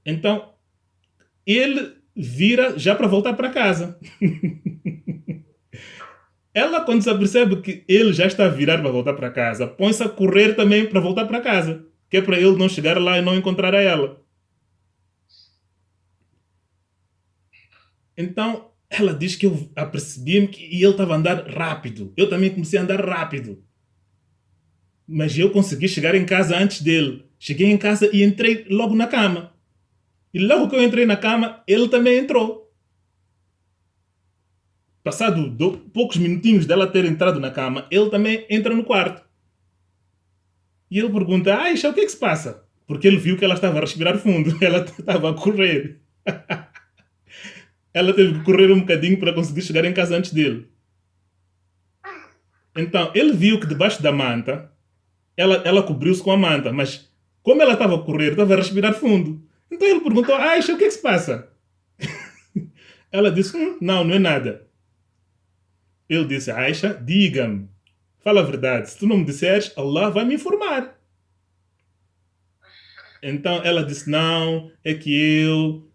Então, ele vira já para voltar para casa. Ela, quando se apercebe que ele já está a virar para voltar para casa, põe-se a correr também para voltar para casa. Que é para ele não chegar lá e não encontrar a ela. Então, ela diz que eu apercebi-me que ele estava a andar rápido. Eu também comecei a andar rápido. Mas eu consegui chegar em casa antes dele. Cheguei em casa e entrei logo na cama. E logo que eu entrei na cama, ele também entrou. Passado poucos minutinhos dela ter entrado na cama, ele também entra no quarto. E ele pergunta: Aisha, o que é que se passa? Porque ele viu que ela estava a respirar fundo. Ela estava a correr. Ela teve que correr um bocadinho para conseguir chegar em casa antes dele. Então, ele viu que debaixo da manta, ela cobriu-se com a manta, mas como ela estava a correr, estava a respirar fundo. Então ele perguntou: Aisha, o que é que se passa? Ela disse: não é nada. Ele disse: Aisha, diga-me, fala a verdade. Se tu não me disseres, Allah vai me informar. Então ela disse: não, é que eu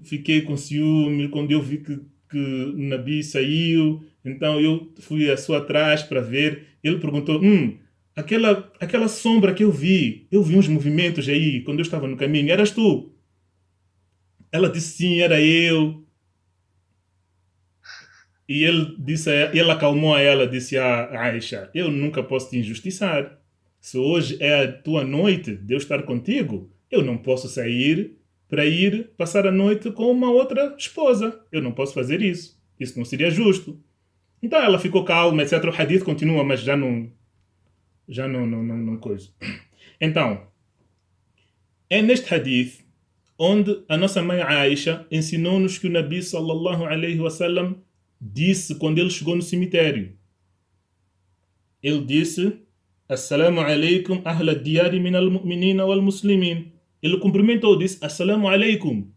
fiquei com ciúme quando eu vi que o Nabi saiu. Então eu fui a sua atrás para ver. Ele perguntou: aquela sombra que eu vi uns movimentos aí quando eu estava no caminho, eras tu? Ela disse sim, era eu. E ele acalmou a ela, disse a Aisha, eu nunca posso te injustiçar. Se hoje é a tua noite de eu estar contigo, eu não posso sair para ir passar a noite com uma outra esposa. Eu não posso fazer isso. Isso não seria justo. Então ela ficou calma, etc. O hadith continua, mas já não coisa. Então, é neste hadith onde a nossa mãe Aisha ensinou-nos que o Nabi sallallahu alaihi wasallam disse quando ele chegou no cemitério. Ele disse: Assalamu alaikum ahla diyari min al-mu'minina wal-muslimin. Ele cumprimentou, disse: Assalamu alaikum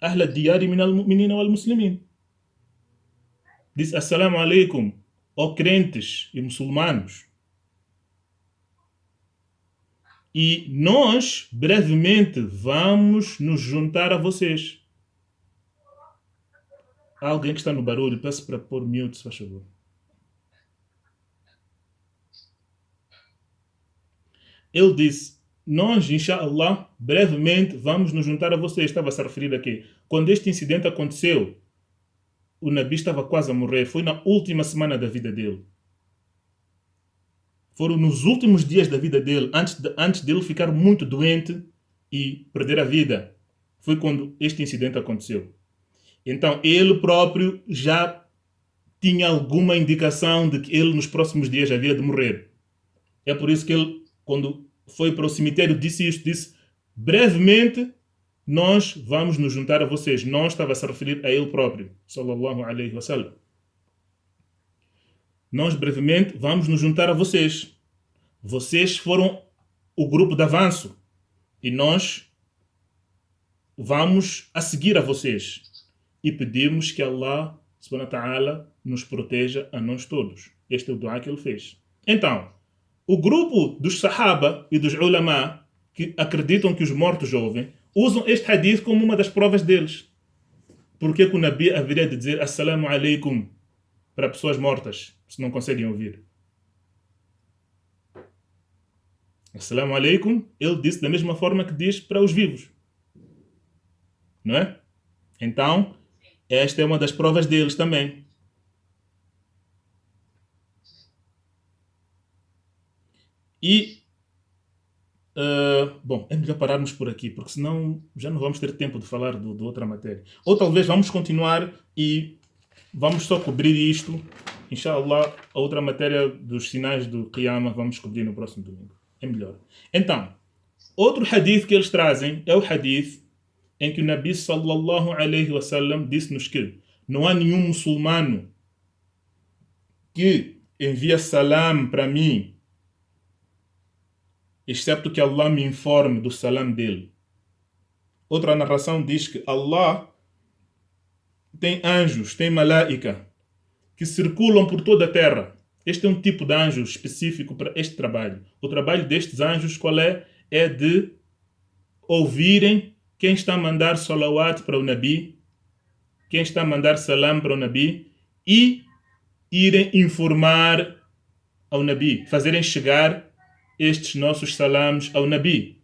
ahla diyari min al-mu'minina wal-muslimin. Disse: Assalamu alaikum, ó crentes e muçulmanos. E nós, brevemente, vamos nos juntar a vocês. Há alguém que está no barulho, peço para pôr mute, se faz favor. Ele disse: nós, inshallah, brevemente vamos nos juntar a vocês. Estava a se referir a quê? Quando este incidente aconteceu, o Nabi estava quase a morrer. Foi na última semana da vida dele. Foram nos últimos dias da vida dele, antes dele ficar muito doente e perder a vida. Foi quando este incidente aconteceu. Então, ele próprio já tinha alguma indicação de que ele nos próximos dias havia de morrer. É por isso que ele, quando foi para o cemitério, disse isto, disse: brevemente nós vamos nos juntar a vocês. Não estava a se referir a ele próprio, sallallahu alaihi wasallam. Nós brevemente vamos nos juntar a vocês. Vocês foram o grupo de avanço e nós vamos a seguir a vocês e pedimos que Allah subhanahu wa ta'ala nos proteja a nós todos. Este é o dua que ele fez. Então, o grupo dos Sahaba e dos Ulama que acreditam que os mortos ouvem usam este hadith como uma das provas deles. Porque que o Nabi haveria de dizer Assalamu alaikum para pessoas mortas, se não conseguem ouvir? Assalamu alaikum, ele disse da mesma forma que diz para os vivos. Não é? Então, esta é uma das provas deles também. E, bom, é melhor pararmos por aqui, porque senão já não vamos ter tempo de falar de outra matéria. Ou talvez vamos continuar e vamos só cobrir isto. Inshallah, a outra matéria dos sinais do Qiyamah vamos cobrir no próximo domingo. É melhor. Então, outro hadith que eles trazem é o hadith em que o Nabi sallallahu alaihi wasallam disse-nos que não há nenhum muçulmano que envia salam para mim, excepto que Allah me informe do salam dele. Outra narração diz que Allah tem anjos, tem malaika, que circulam por toda a terra. Este é um tipo de anjo específico para este trabalho. O trabalho destes anjos qual é? É de ouvirem quem está a mandar salawat para o Nabi, quem está a mandar salam para o Nabi e irem informar ao Nabi, fazerem chegar estes nossos salams ao Nabi.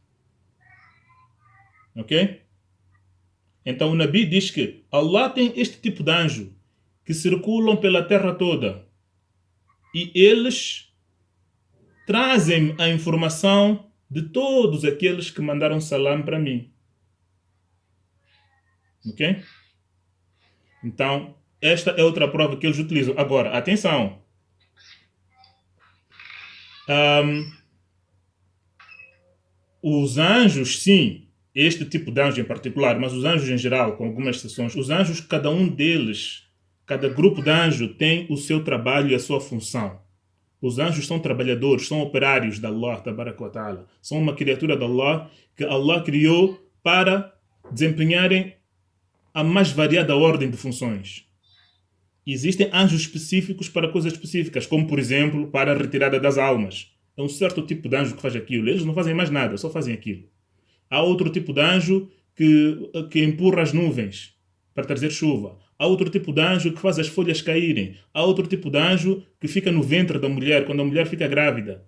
Ok? Então o Nabi diz que Allah tem este tipo de anjo que circulam pela terra toda e eles trazem a informação de todos aqueles que mandaram salam para mim. Ok? Então, esta é outra prova que eles utilizam. Agora, atenção. Os anjos, sim, este tipo de anjo em particular, mas os anjos em geral, com algumas exceções, os anjos, cada um deles, cada grupo de anjo tem o seu trabalho e a sua função. Os anjos são trabalhadores, são operários de Allah, tabaraka wa ta'ala. São uma criatura de Allah que Allah criou para desempenharem a mais variada ordem de funções. Existem anjos específicos para coisas específicas, como, por exemplo, para a retirada das almas. É um certo tipo de anjo que faz aquilo. Eles não fazem mais nada, só fazem aquilo. Há outro tipo de anjo que empurra as nuvens para trazer chuva. Há outro tipo de anjo que faz as folhas caírem. Há outro tipo de anjo que fica no ventre da mulher quando a mulher fica grávida.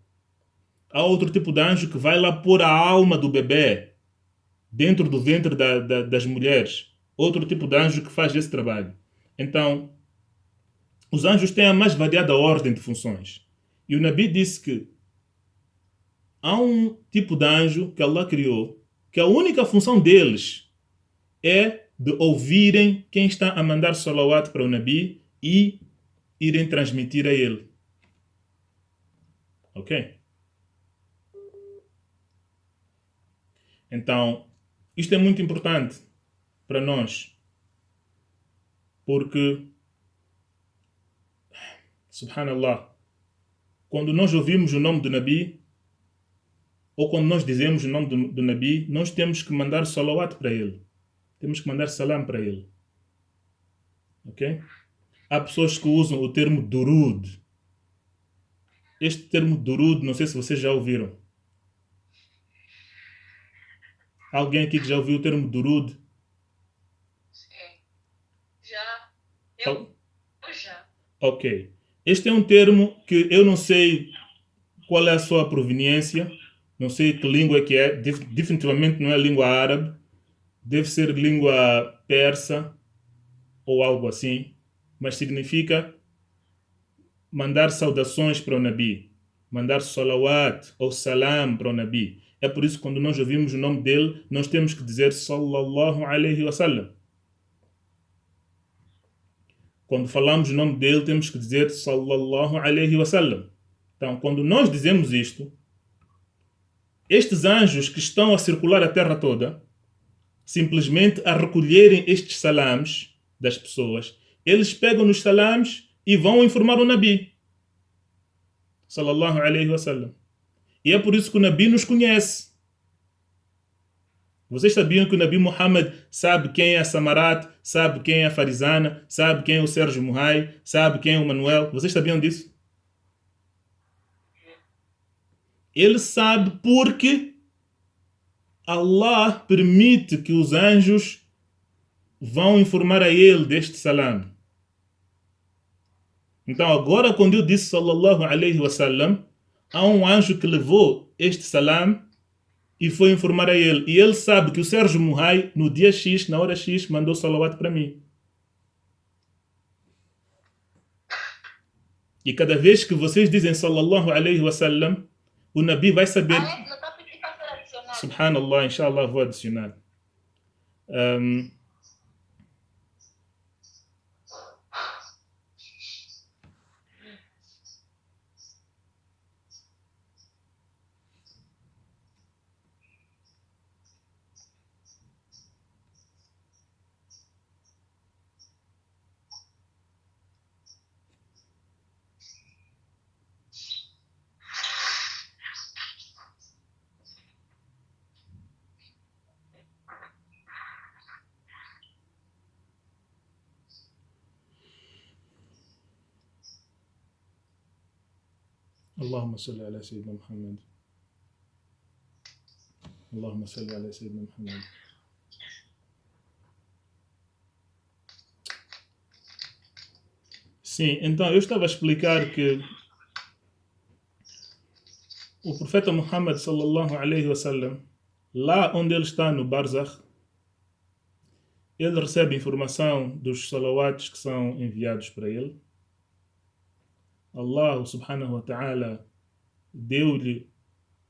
Há outro tipo de anjo que vai lá pôr a alma do bebê dentro do ventre das mulheres. Outro tipo de anjo que faz esse trabalho. Então, os anjos têm a mais variada ordem de funções. E o Nabi disse que há um tipo de anjo que Allah criou, que a única função deles é de ouvirem quem está a mandar salawat para o Nabi e irem transmitir a ele. Ok? Então, isto é muito importante para nós, porque, subhanallah, quando nós ouvimos o nome do Nabi, ou quando nós dizemos o nome do Nabi, nós temos que mandar salawat para ele. Temos que mandar salam para ele. Ok? Há pessoas que usam o termo durud. Este termo durud, não sei se vocês já ouviram. Alguém aqui que já ouviu o termo durud? Sim. Já. Oh, Eu já. ok. Este é um termo que eu não sei qual é a sua proveniência. Não sei que língua é que é. Definitivamente não é língua árabe. Deve ser língua persa ou algo assim. Mas significa mandar saudações para o Nabi. Mandar salawat ou salam para o Nabi. É por isso que quando nós ouvimos o nome dele, nós temos que dizer sallallahu alaihi wasallam. Quando falamos o nome dele, temos que dizer sallallahu alaihi wasallam. Então, quando nós dizemos isto, estes anjos que estão a circular a terra toda, simplesmente a recolherem estes salams das pessoas, eles pegam nos salams e vão informar o Nabi sallallahu alaihi wasallam. E é por isso que o Nabi nos conhece. Vocês sabiam que o Nabi Muhammad sabe quem é a Samarat, sabe quem é a Farizana, sabe quem é o Sérgio Murray, sabe quem é o Manuel? Vocês sabiam disso? Ele sabe porque Allah permite que os anjos vão informar a ele deste salam. Então agora quando eu disse sallallahu alaihi wasallam, há um anjo que levou este salam e foi informar a ele. E ele sabe que o Sérgio Murray, no dia X, na hora X, mandou salawat para mim. E cada vez que vocês dizem sallallahu alaihi wasallam, o Nabi vai saber. No tópico que está ser adicionado. Subhanallah, inshallah vou adicionar. اللهم صل على سيدنا محمد اللهم صل على سيدنا محمد. Sim, então eu estava a explicar que o profeta Muhammad sallallahu alaihi wasallam, lá onde ele está no Barzakh, ele recebe informação dos salawats que são enviados para ele. Allah subhanahu wa ta'ala deu-lhe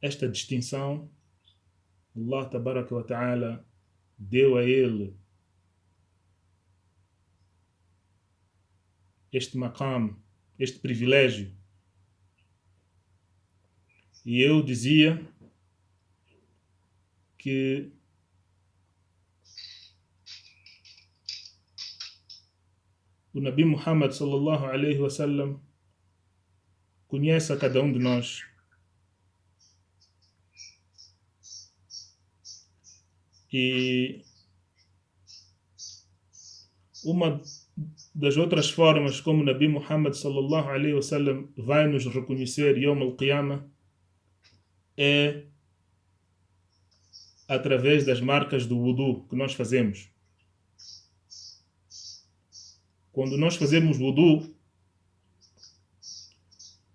esta distinção. Allah tabaraka wa ta'ala deu a ele este maqam, este privilégio. E eu dizia que o Nabi Muhammad sallallahu alaihi wasallam conhece a cada um de nós. E uma das outras formas como o Nabi Muhammad sallallahu alaihi wasallam vai nos reconhecer Yawm al-Qiyamah é através das marcas do wudu que nós fazemos. Quando nós fazemos wudu,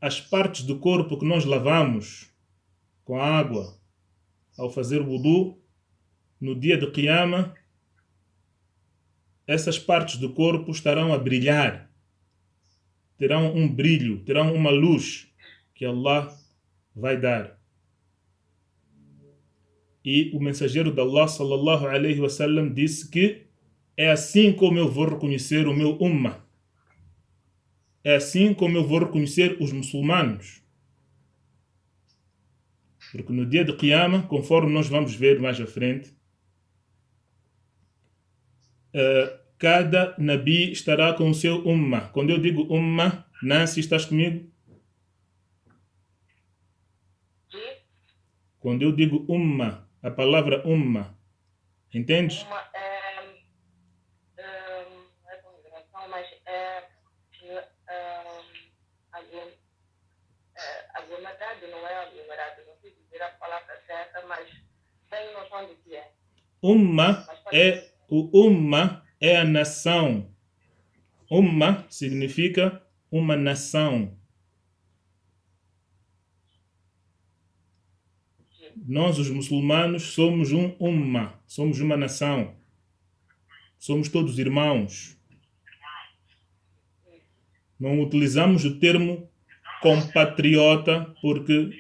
as partes do corpo que nós lavamos com água, ao fazer wudu, no dia de Qiyamah, essas partes do corpo estarão a brilhar, terão um brilho, terão uma luz que Allah vai dar. E o mensageiro de Allah, sallallahu alaihi wasallam, disse que é assim como eu vou reconhecer o meu ummah. É assim como eu vou reconhecer os muçulmanos. Porque no dia de Qiyamah, conforme nós vamos ver mais à frente, cada Nabi estará com o seu ummah. Quando eu digo ummah, Nancy, estás comigo? Quando eu digo ummah, a palavra ummah, entendes? Uma não é congregação, mas aglomerado, não é aglomerado, não sei dizer a palavra certa, mas tenho noção do que é. O ummah é a nação. Ummah significa uma nação. Nós, os muçulmanos, somos um ummah, somos uma nação. Somos todos irmãos. Não utilizamos o termo compatriota porque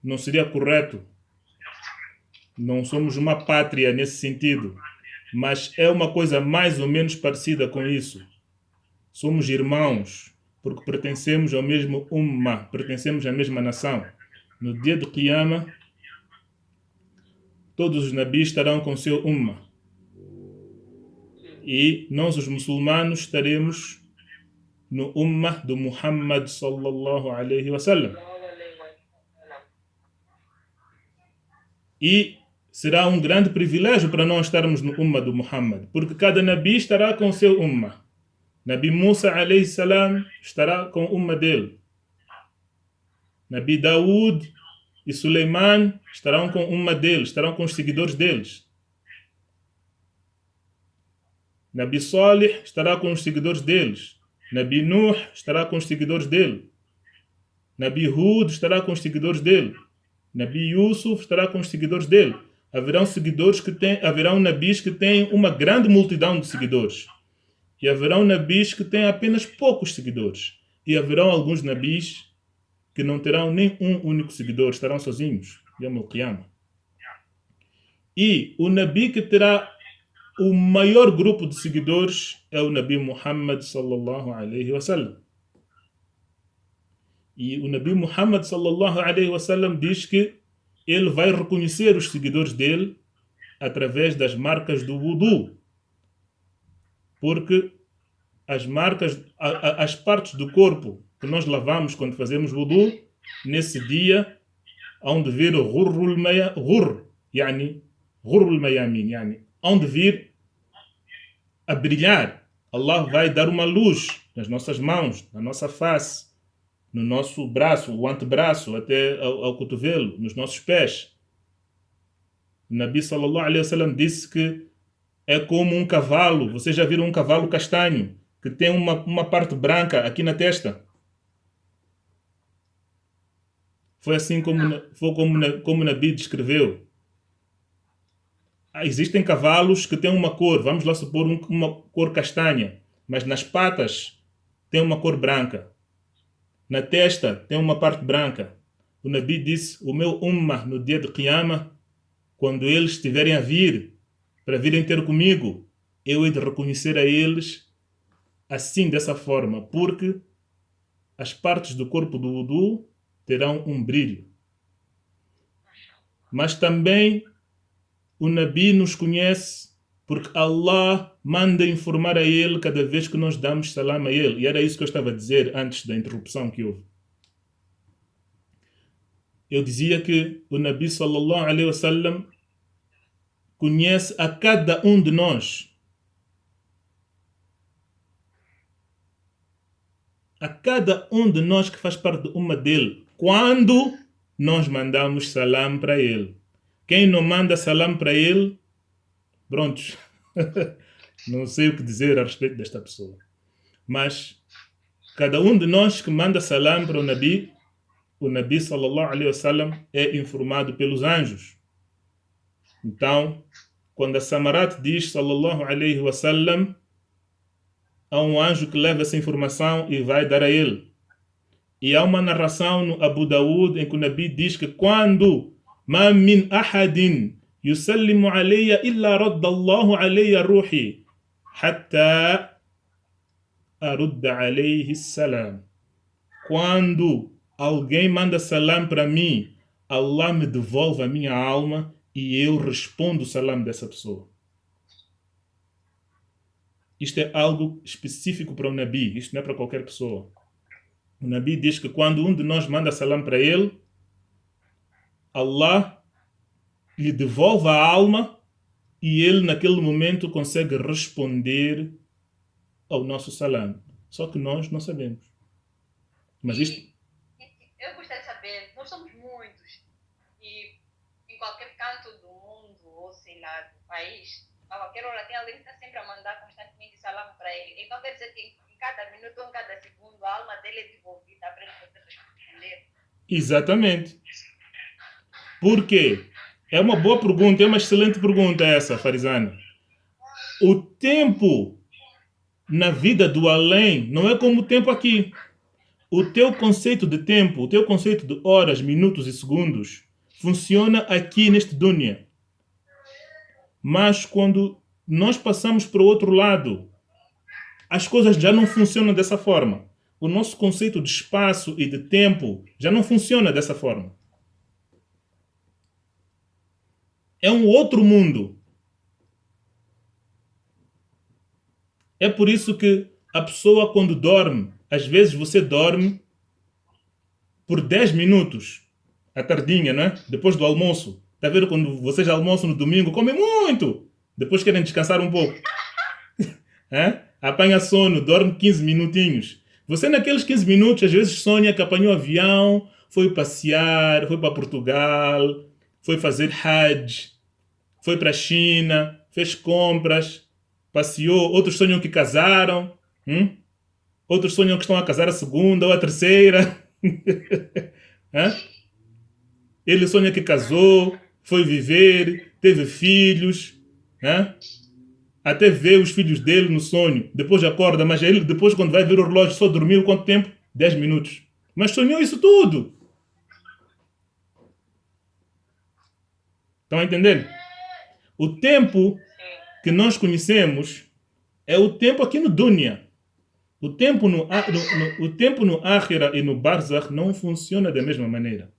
não seria correto. Não somos uma pátria nesse sentido, mas é uma coisa mais ou menos parecida com isso. Somos irmãos, porque pertencemos ao mesmo ummah, pertencemos à mesma nação. No dia do Qiyamah, todos os nabis estarão com seu ummah. E nós, os muçulmanos, estaremos no ummah do Muhammad sallallahu alaihi wasallam. E será um grande privilégio para nós estarmos no ummah do Muhammad, porque cada nabi estará com seu ummah. Nabi Musa alayhi salam estará com o ummah dele. Nabi Daud e Suleiman estarão com o ummah deles, estarão com os seguidores deles. Nabi Salih estará com os seguidores deles. Nabi Nuh estará com os seguidores dele. Nabi Hud estará com os seguidores dele. Nabi Yusuf estará com os seguidores dele. Haverão nabis que têm uma grande multidão de seguidores. E haverão nabis que têm apenas poucos seguidores. E haverão alguns nabis que não terão nem um único seguidor, estarão sozinhos. Yawm al-Qiyamah. E o nabi que terá o maior grupo de seguidores é o Nabi Muhammad sallallahu alaihi wasallam. E o Nabi Muhammad sallallahu alaihi wasallam diz que ele vai reconhecer os seguidores dele através das marcas do wudu. Porque as partes do corpo que nós lavamos quando fazemos wudu, nesse dia, hão de vir o ghurrul mayamin, hão de vir a brilhar. Allah vai dar uma luz nas nossas mãos, na nossa face, no nosso braço, o antebraço, até ao cotovelo, nos nossos pés. O Nabi sallallahu alaihi wasallam disse que é como um cavalo. Vocês já viram um cavalo castanho que tem uma parte branca aqui na testa? Foi assim como o Nabi descreveu. Existem cavalos que têm uma cor, vamos lá supor uma cor castanha, mas nas patas tem uma cor branca. Na testa tem uma parte branca. O Nabi disse, o meu ummah no dia de Qiyamah, quando eles estiverem a vir, para virem ter comigo, eu hei de reconhecer a eles assim, dessa forma, porque as partes do corpo do wudu terão um brilho. Mas também o Nabi nos conhece porque Allah manda informar a ele cada vez que nós damos salam a ele. E era isso que eu estava a dizer antes da interrupção que houve. Eu dizia que o Nabi sallallahu alaihi wasallam conhece a cada um de nós. A cada um de nós que faz parte do ummah dele. Quando nós mandamos salam para ele. Quem não manda salam para ele, prontos. Não sei o que dizer a respeito desta pessoa. Mas cada um de nós que manda salam para o Nabi, o Nabi sallallahu alaihi wasallam é informado pelos anjos. Então, quando a Samarat diz sallallahu alaihi wasallam, há um anjo que leva essa informação e vai dar a ele. E há uma narração no Abu Dawood em que o Nabi diz que quando ma min ahadin yusallimu alayya illa raddallahu alayya ruhi hatta arudda alayhi salam. Quando alguém manda salam para mim, Allah me devolve a minha alma e eu respondo o salam dessa pessoa. Isto é algo específico para o Nabi, isto não é para qualquer pessoa. O Nabi diz que quando um de nós manda salam para ele, Allah lhe devolve a alma e ele naquele momento consegue responder ao nosso salam. Só que nós não sabemos. Mas isto... Eu gostaria de saber, nós somos muitos e em qualquer canto do mundo, ou sei lá, do país, a qualquer hora tem alguém que está sempre a mandar constantemente salam para ele. Então quer dizer que em cada minuto ou em cada segundo a alma dele é devolvida para ele poder responder. Exatamente. Por quê? É uma boa pergunta, é uma excelente pergunta essa, Farizana. O tempo na vida do além não é como o tempo aqui. O teu conceito de tempo, o teu conceito de horas, minutos e segundos funciona aqui neste dunya. Mas quando nós passamos para o outro lado, as coisas já não funcionam dessa forma. O nosso conceito de espaço e de tempo já não funciona dessa forma. É um outro mundo. É por isso que a pessoa quando dorme, às vezes você dorme por 10 minutos, à tardinha, né? Depois do almoço. Está vendo quando vocês almoçam no domingo, comem muito, depois querem descansar um pouco. Apanha sono, dorme 15 minutinhos. Você naqueles 15 minutos, às vezes sonha que apanhou avião, foi passear, foi para Portugal, foi fazer Hajj, foi para a China, fez compras, passeou. Outros sonham que casaram. Outros sonham que estão a casar a segunda ou a terceira. Ele sonha que casou, foi viver, teve filhos. Até vê os filhos dele no sonho. Depois acorda, mas ele depois quando vai ver o relógio só dormiu quanto tempo? 10 minutos. Mas sonhou isso tudo. Estão a entender? O tempo que nós conhecemos é o tempo aqui no dunya. O tempo no Akhira e no Barzakh não funciona da mesma maneira.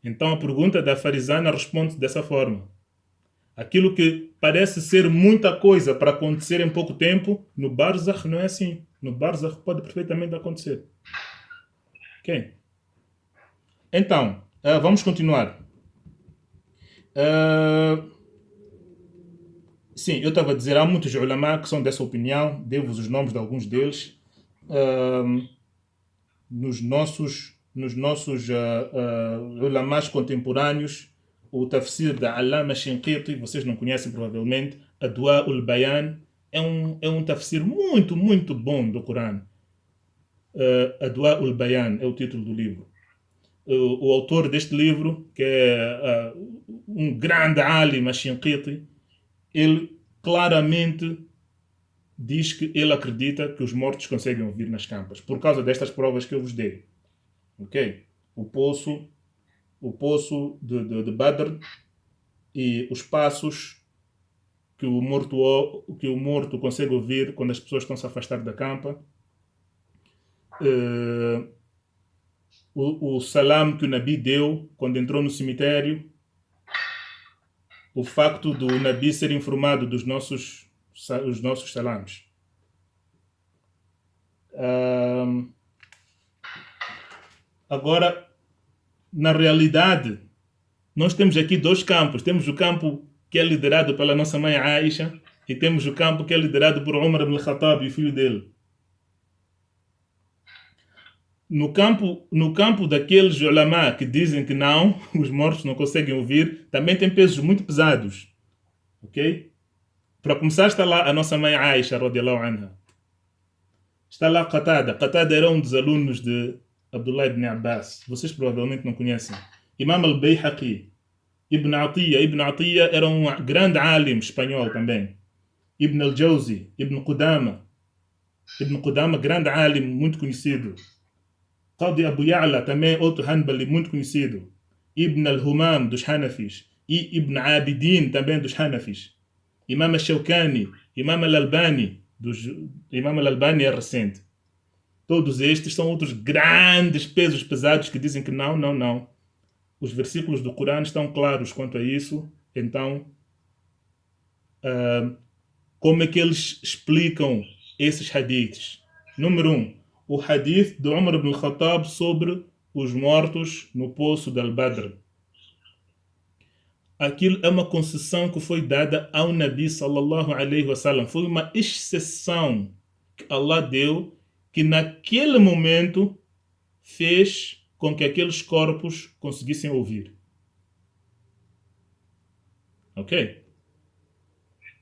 Então a pergunta da Farizana responde dessa forma. Aquilo que parece ser muita coisa para acontecer em pouco tempo, no Barzakh não é assim. No Barzakh pode perfeitamente acontecer. Ok? Então, vamos continuar. Sim, eu estava a dizer, há muitos ulama que são dessa opinião, devo-vos os nomes de alguns deles. Nos nossos ulamás contemporâneos, o tafsir da Allama Shinqiti, vocês não conhecem provavelmente, Adwa'ul Bayan, é um tafsir muito, muito bom do Corão. Adwa'ul Bayan é o título do livro. O autor deste livro, que é um grande alim, Shinqiti, ele claramente diz que ele acredita que os mortos conseguem ouvir nas campas, por causa destas provas que eu vos dei. Ok? O poço de Badr e os passos que o morto consegue ouvir quando as pessoas estão a se afastar da campa. O salam que o Nabi deu quando entrou no cemitério. O facto do Nabi ser informado dos nossos salams. Agora, na realidade, nós temos aqui dois campos. Temos o campo que é liderado pela nossa mãe Aisha e temos o campo que é liderado por Umar ibn Khattab e o filho dele. No campo daqueles ulama que dizem que não, os mortos não conseguem ouvir, também tem pesos muito pesados. Ok? Para começar, está lá a nossa mãe Aisha, radiallahu anha. Está lá Qatada. Qatada era um dos alunos de Abdullah ibn Abbas. Vocês provavelmente não conhecem. Imam al-Bayhaqi. Ibn Atiyya. Ibn Atiyya era um grande alim espanhol também. Ibn al-Jawzi. Ibn Qudama. Ibn Qudama, grande alim, muito conhecido. Qadi Abu Ya'la, também outro Hanbali, muito conhecido. Ibn al-Humam, dos Hanafis. E Ibn Abidin, também dos Hanafis. Imam al-Shawkani. Imam al-Albani. Imam al-Albani é recente. Todos estes são outros grandes pesos pesados que dizem que não. Os versículos do Corão estão claros quanto a isso. Então, como é que eles explicam esses hadiths? Número 1. O hadith de Umar ibn al-Khattab sobre os mortos no poço de Al-Badr. Aquilo é uma concessão que foi dada ao Nabi sallallahu alaihi wasallam. Foi uma exceção que Allah deu, que naquele momento fez com que aqueles corpos conseguissem ouvir. Ok?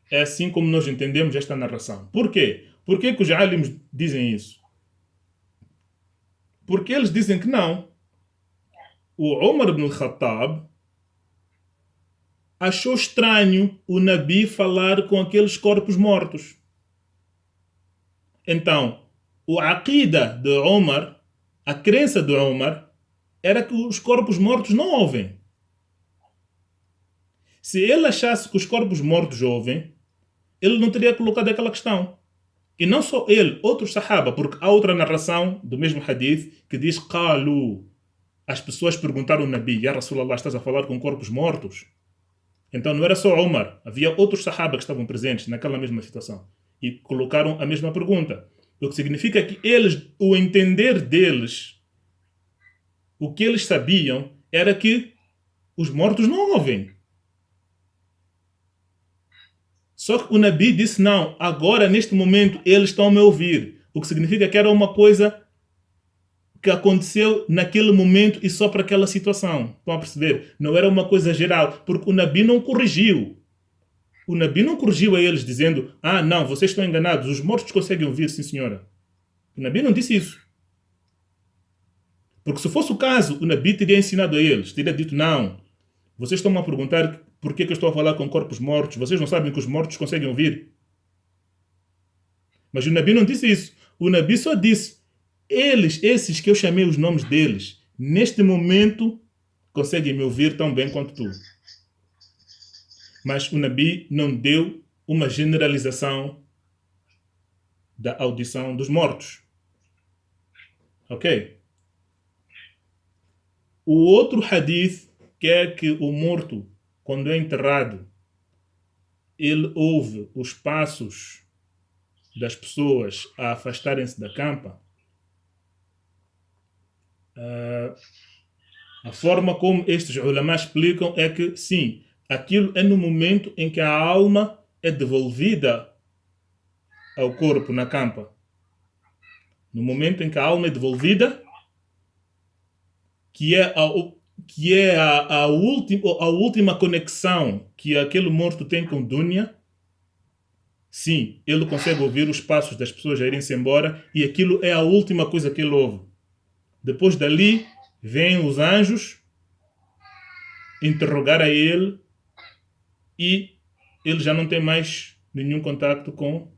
É assim como nós entendemos esta narração. Por quê? Por que os alims dizem isso? Porque eles dizem que não. O Umar ibn al-Khattab achou estranho o Nabi falar com aqueles corpos mortos. Então, o aqida de Umar, a crença de Umar, era que os corpos mortos não ouvem. Se ele achasse que os corpos mortos ouvem, ele não teria colocado aquela questão. E não só ele, outros sahaba, porque há outra narração do mesmo hadith que diz qalu. As pessoas perguntaram ao Nabi: Ya Rasulallah, estás a falar com corpos mortos? Então não era só Umar, havia outros sahaba que estavam presentes naquela mesma situação e colocaram a mesma pergunta. O que significa que eles, o entender deles, o que eles sabiam era que os mortos não ouvem. Só que o Nabi disse não, agora neste momento eles estão a me ouvir. O que significa que era uma coisa que aconteceu naquele momento e só para aquela situação. Estão a perceber? Não era uma coisa geral, porque o Nabi não corrigiu. O Nabi não corrigiu a eles dizendo: ah, não, vocês estão enganados, os mortos conseguem ouvir, sim senhora. O Nabi não disse isso. Porque se fosse o caso, o Nabi teria ensinado a eles, teria dito: não, vocês estão a perguntar por que eu estou a falar com corpos mortos, vocês não sabem que os mortos conseguem ouvir. Mas o Nabi não disse isso. O Nabi só disse: eles, esses que eu chamei os nomes deles, neste momento conseguem me ouvir tão bem quanto tu. Mas o Nabi não deu uma generalização da audição dos mortos. Ok? O outro hadith quer que o morto, quando é enterrado, ele ouve os passos das pessoas a afastarem-se da campa. A forma como estes ulamás explicam é que, sim, aquilo é no momento em que a alma é devolvida ao corpo na campa. No momento em que a alma é devolvida, que é a última conexão que aquele morto tem com Dunya, sim, ele consegue ouvir os passos das pessoas a irem-se embora e aquilo é a última coisa que ele ouve. Depois dali, vêm os anjos interrogar a ele e ele já não tem mais nenhum contacto com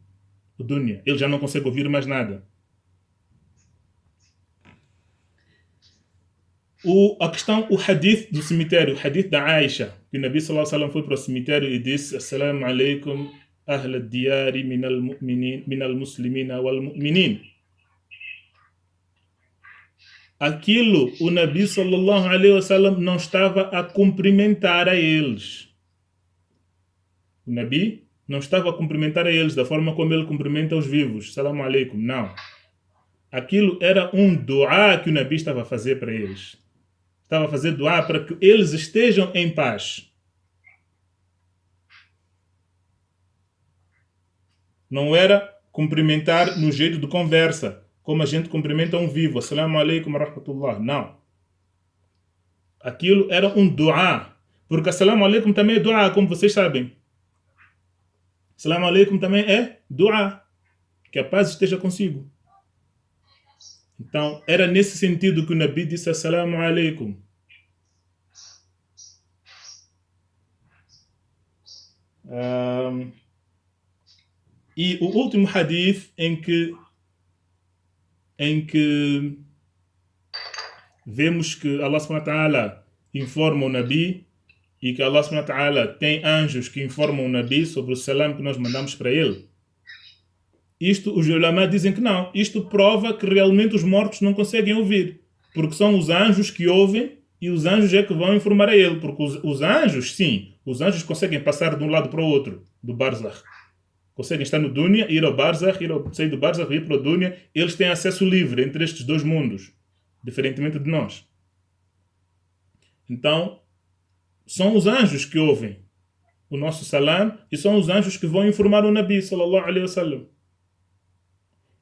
o Dunya. Ele já não consegue ouvir mais nada. O hadith do cemitério, o hadith da Aisha, que o Nabi sallallahu alaihi wasallam foi para o cemitério e disse: Assalamu alaikum ahla diyari minal muslimina wal mu'minin. Aquilo, o Nabi sallallahu alaihi wasallam não estava a cumprimentar a eles. O Nabi não estava a cumprimentar a eles da forma como ele cumprimenta os vivos. Assalamu alaikum, não. Aquilo era um dua que o Nabi estava a fazer para eles. Estava a fazer dua para que eles estejam em paz. Não era cumprimentar no jeito de conversa, como a gente cumprimenta um vivo. Assalamu alaikum wa rahmatullah. Não. Aquilo era um dua. Porque assalamu alaikum também é dua, como vocês sabem. Assalamu alaikum também é dua. Que a paz esteja consigo. Então, era nesse sentido que o Nabi disse Assalamu alaikum. E o último hadith em que vemos que Allah subhanahu wa ta'ala informa o Nabi e que Allah subhanahu wa ta'ala tem anjos que informam o Nabi sobre o salam que nós mandamos para ele. Isto, os ulama dizem que não. Isto prova que realmente os mortos não conseguem ouvir. Porque são os anjos que ouvem e os anjos é que vão informar a ele. Porque os anjos, sim, os anjos conseguem passar de um lado para o outro, do Barzakh. Conseguem estar no Dunya, ir ao Barzakh, sair do Barzakh e ir para o Dunya. Eles têm acesso livre entre estes dois mundos, diferentemente de nós. Então, são os anjos que ouvem o nosso salam e são os anjos que vão informar o Nabi, sallallahu alaihi wasallam.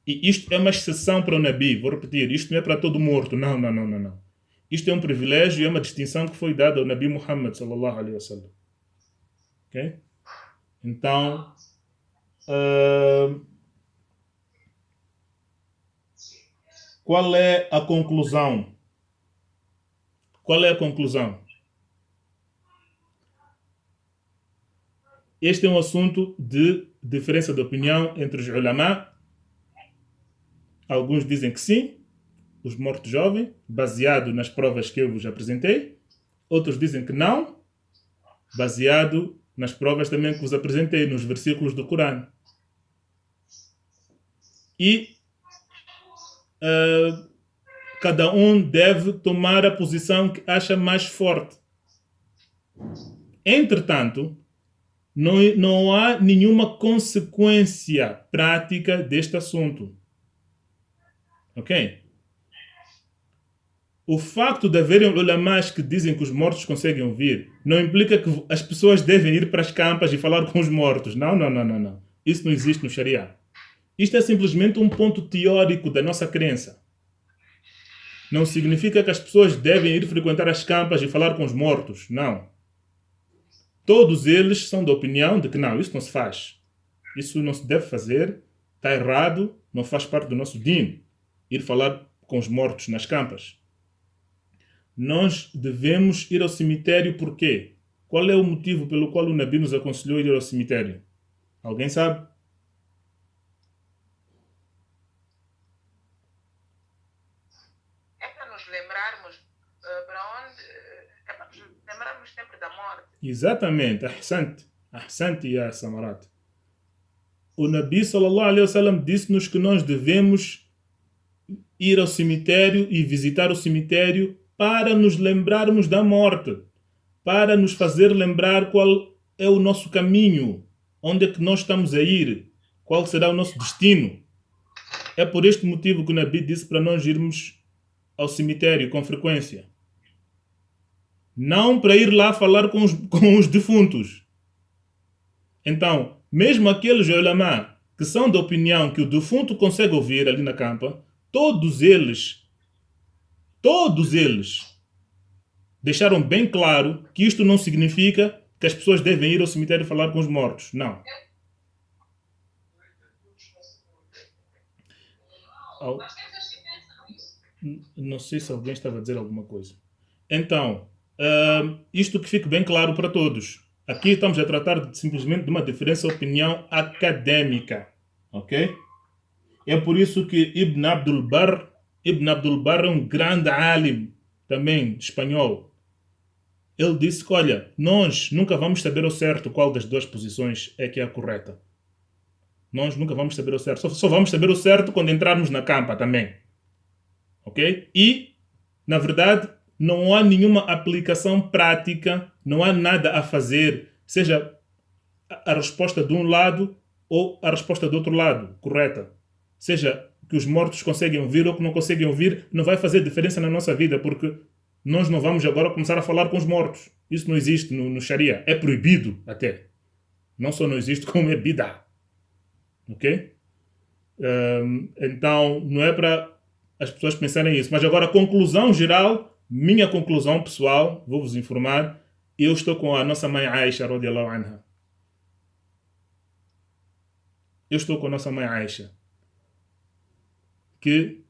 E isto é uma exceção para o Nabi, vou repetir, isto não é para todo morto, não. Isto é um privilégio e é uma distinção que foi dada ao Nabi Muhammad, sallallahu alaihi wasallam. Ok? Então, qual é a conclusão? Qual é a conclusão? Este é um assunto de diferença de opinião entre os ulama. Alguns dizem que sim, os mortos jovens, baseado nas provas que eu vos apresentei. Outros dizem que não, baseado nas provas também que vos apresentei, nos versículos do Corão. E cada um deve tomar a posição que acha mais forte. Entretanto, não há nenhuma consequência prática deste assunto. Ok? O facto de haverem ulamás que dizem que os mortos conseguem ouvir não implica que as pessoas devem ir para as campas e falar com os mortos. Não. Isso não existe no Sharia. Isto é simplesmente um ponto teórico da nossa crença. Não significa que as pessoas devem ir frequentar as campas e falar com os mortos. Não. Todos eles são da opinião de que não, isso não se faz. Isso não se deve fazer, está errado, não faz parte do nosso din. Ir falar com os mortos nas campas. Nós devemos ir ao cemitério por quê? Qual é o motivo pelo qual o Nabi nos aconselhou a ir ao cemitério? Alguém sabe? É para nos lembrarmos para onde... É para nos lembrarmos sempre da morte. Exatamente. Ahsante ya Samarat. O Nabi sallallahu alaihi wasallam disse-nos que nós devemos ir ao cemitério e visitar o cemitério para nos lembrarmos da morte, para nos fazer lembrar qual é o nosso caminho, onde é que nós estamos a ir, qual será o nosso destino. É por este motivo que o Nabi disse para nós irmos ao cemitério com frequência. Não para ir lá falar com os defuntos. Então, mesmo aqueles ulama que são da opinião que o defunto consegue ouvir ali na campa, todos eles deixaram bem claro que isto não significa que as pessoas devem ir ao cemitério falar com os mortos. Não. Não sei se alguém estava a dizer alguma coisa. Então, isto que fique bem claro para todos. Aqui estamos a tratar simplesmente de uma diferença de opinião académica. Ok? É por isso que Ibn Abdul Barr é um grande alim, também espanhol. Ele disse que, olha, nós nunca vamos saber ao certo qual das duas posições é que é a correta. Nós nunca vamos saber ao certo. Só vamos saber o certo quando entrarmos na campa também. Ok? E, na verdade, não há nenhuma aplicação prática, não há nada a fazer, seja a resposta de um lado ou a resposta do outro lado, correta. Seja que os mortos conseguem ouvir ou que não conseguem ouvir, não vai fazer diferença na nossa vida, porque nós não vamos agora começar a falar com os mortos. Isso não existe no Sharia. É proibido até. Não só não existe, como é bid'ah. Ok? Então, não é para as pessoas pensarem isso. Mas agora, a conclusão geral, minha conclusão pessoal, vou-vos informar, eu estou com a nossa mãe Aisha, radiallahu anha. Eu estou com a nossa mãe Aisha, que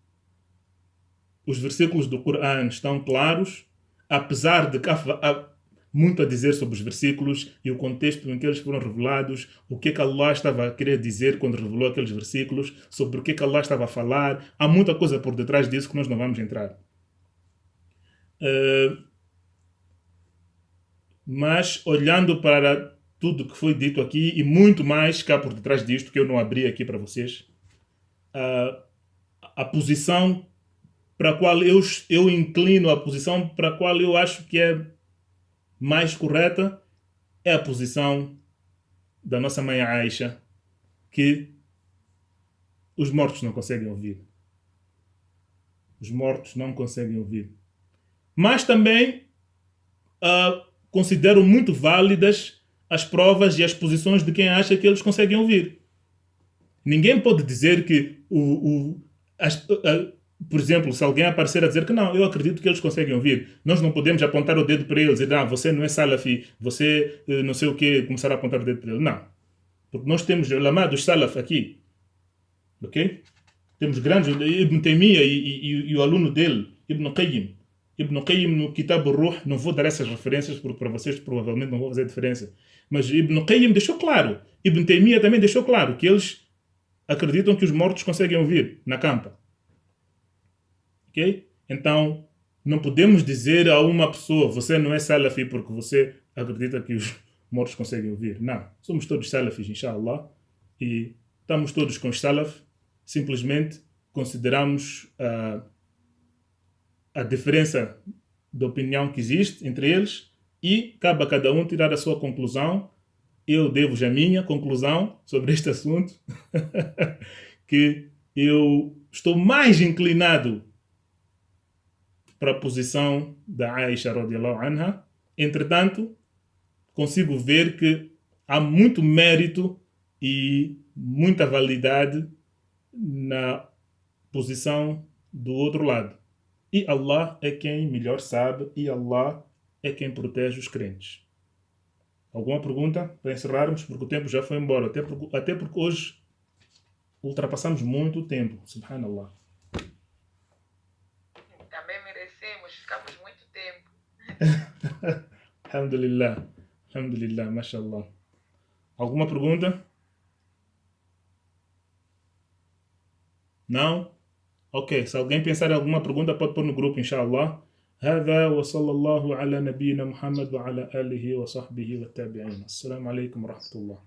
os versículos do Corão estão claros, apesar de que há muito a dizer sobre os versículos e o contexto em que eles foram revelados, o que Allah estava a querer dizer quando revelou aqueles versículos, sobre o que Allah estava a falar. Há muita coisa por detrás disso que nós não vamos entrar. Mas olhando para tudo que foi dito aqui e muito mais cá por detrás disto, que eu não abri aqui para vocês, a posição para a qual eu inclino, a posição para a qual eu acho que é mais correta, é a posição da nossa mãe Aisha, que os mortos não conseguem ouvir. Os mortos não conseguem ouvir. Mas também considero muito válidas as provas e as posições de quem acha que eles conseguem ouvir. Ninguém pode dizer que por exemplo, se alguém aparecer a dizer que não, eu acredito que eles conseguem ouvir, nós não podemos apontar o dedo para eles e dizer, você não é salafi, você não sei o quê, começar a apontar o dedo para eles. Não. Porque nós temos o ulama dos salaf aqui. Ok? Temos grandes, Ibn Taymiyyah e o aluno dele, Ibn Qayyim. Ibn Qayyim no Kitab al-Ruh, não vou dar essas referências porque para vocês provavelmente não vão fazer diferença. Mas Ibn Qayyim deixou claro, Ibn Taymiyyah também deixou claro que eles acreditam que os mortos conseguem ouvir na campa. Ok? Então, não podemos dizer a uma pessoa, você não é salafi porque você acredita que os mortos conseguem ouvir. Não. Somos todos salafis, inshallah. E estamos todos com os salaf. Simplesmente consideramos a diferença de opinião que existe entre eles e cabe a cada um tirar a sua conclusão. Eu devo a minha conclusão sobre este assunto, que eu estou mais inclinado para a posição da Aisha radiallahu anha. Entretanto, consigo ver que há muito mérito e muita validade na posição do outro lado. E Allah é quem melhor sabe e Allah é quem protege os crentes. Alguma pergunta para encerrarmos? Porque o tempo já foi embora. Até porque hoje ultrapassamos muito o tempo. Subhanallah. Também merecemos, ficamos muito tempo. Alhamdulillah. Alhamdulillah, mashallah. Alguma pergunta? Não? Ok, se alguém pensar em alguma pergunta pode pôr no grupo, inshallah. هذا وصلى الله على نبينا محمد وعلى آله وصحبه والتابعين. السلام عليكم ورحمة الله.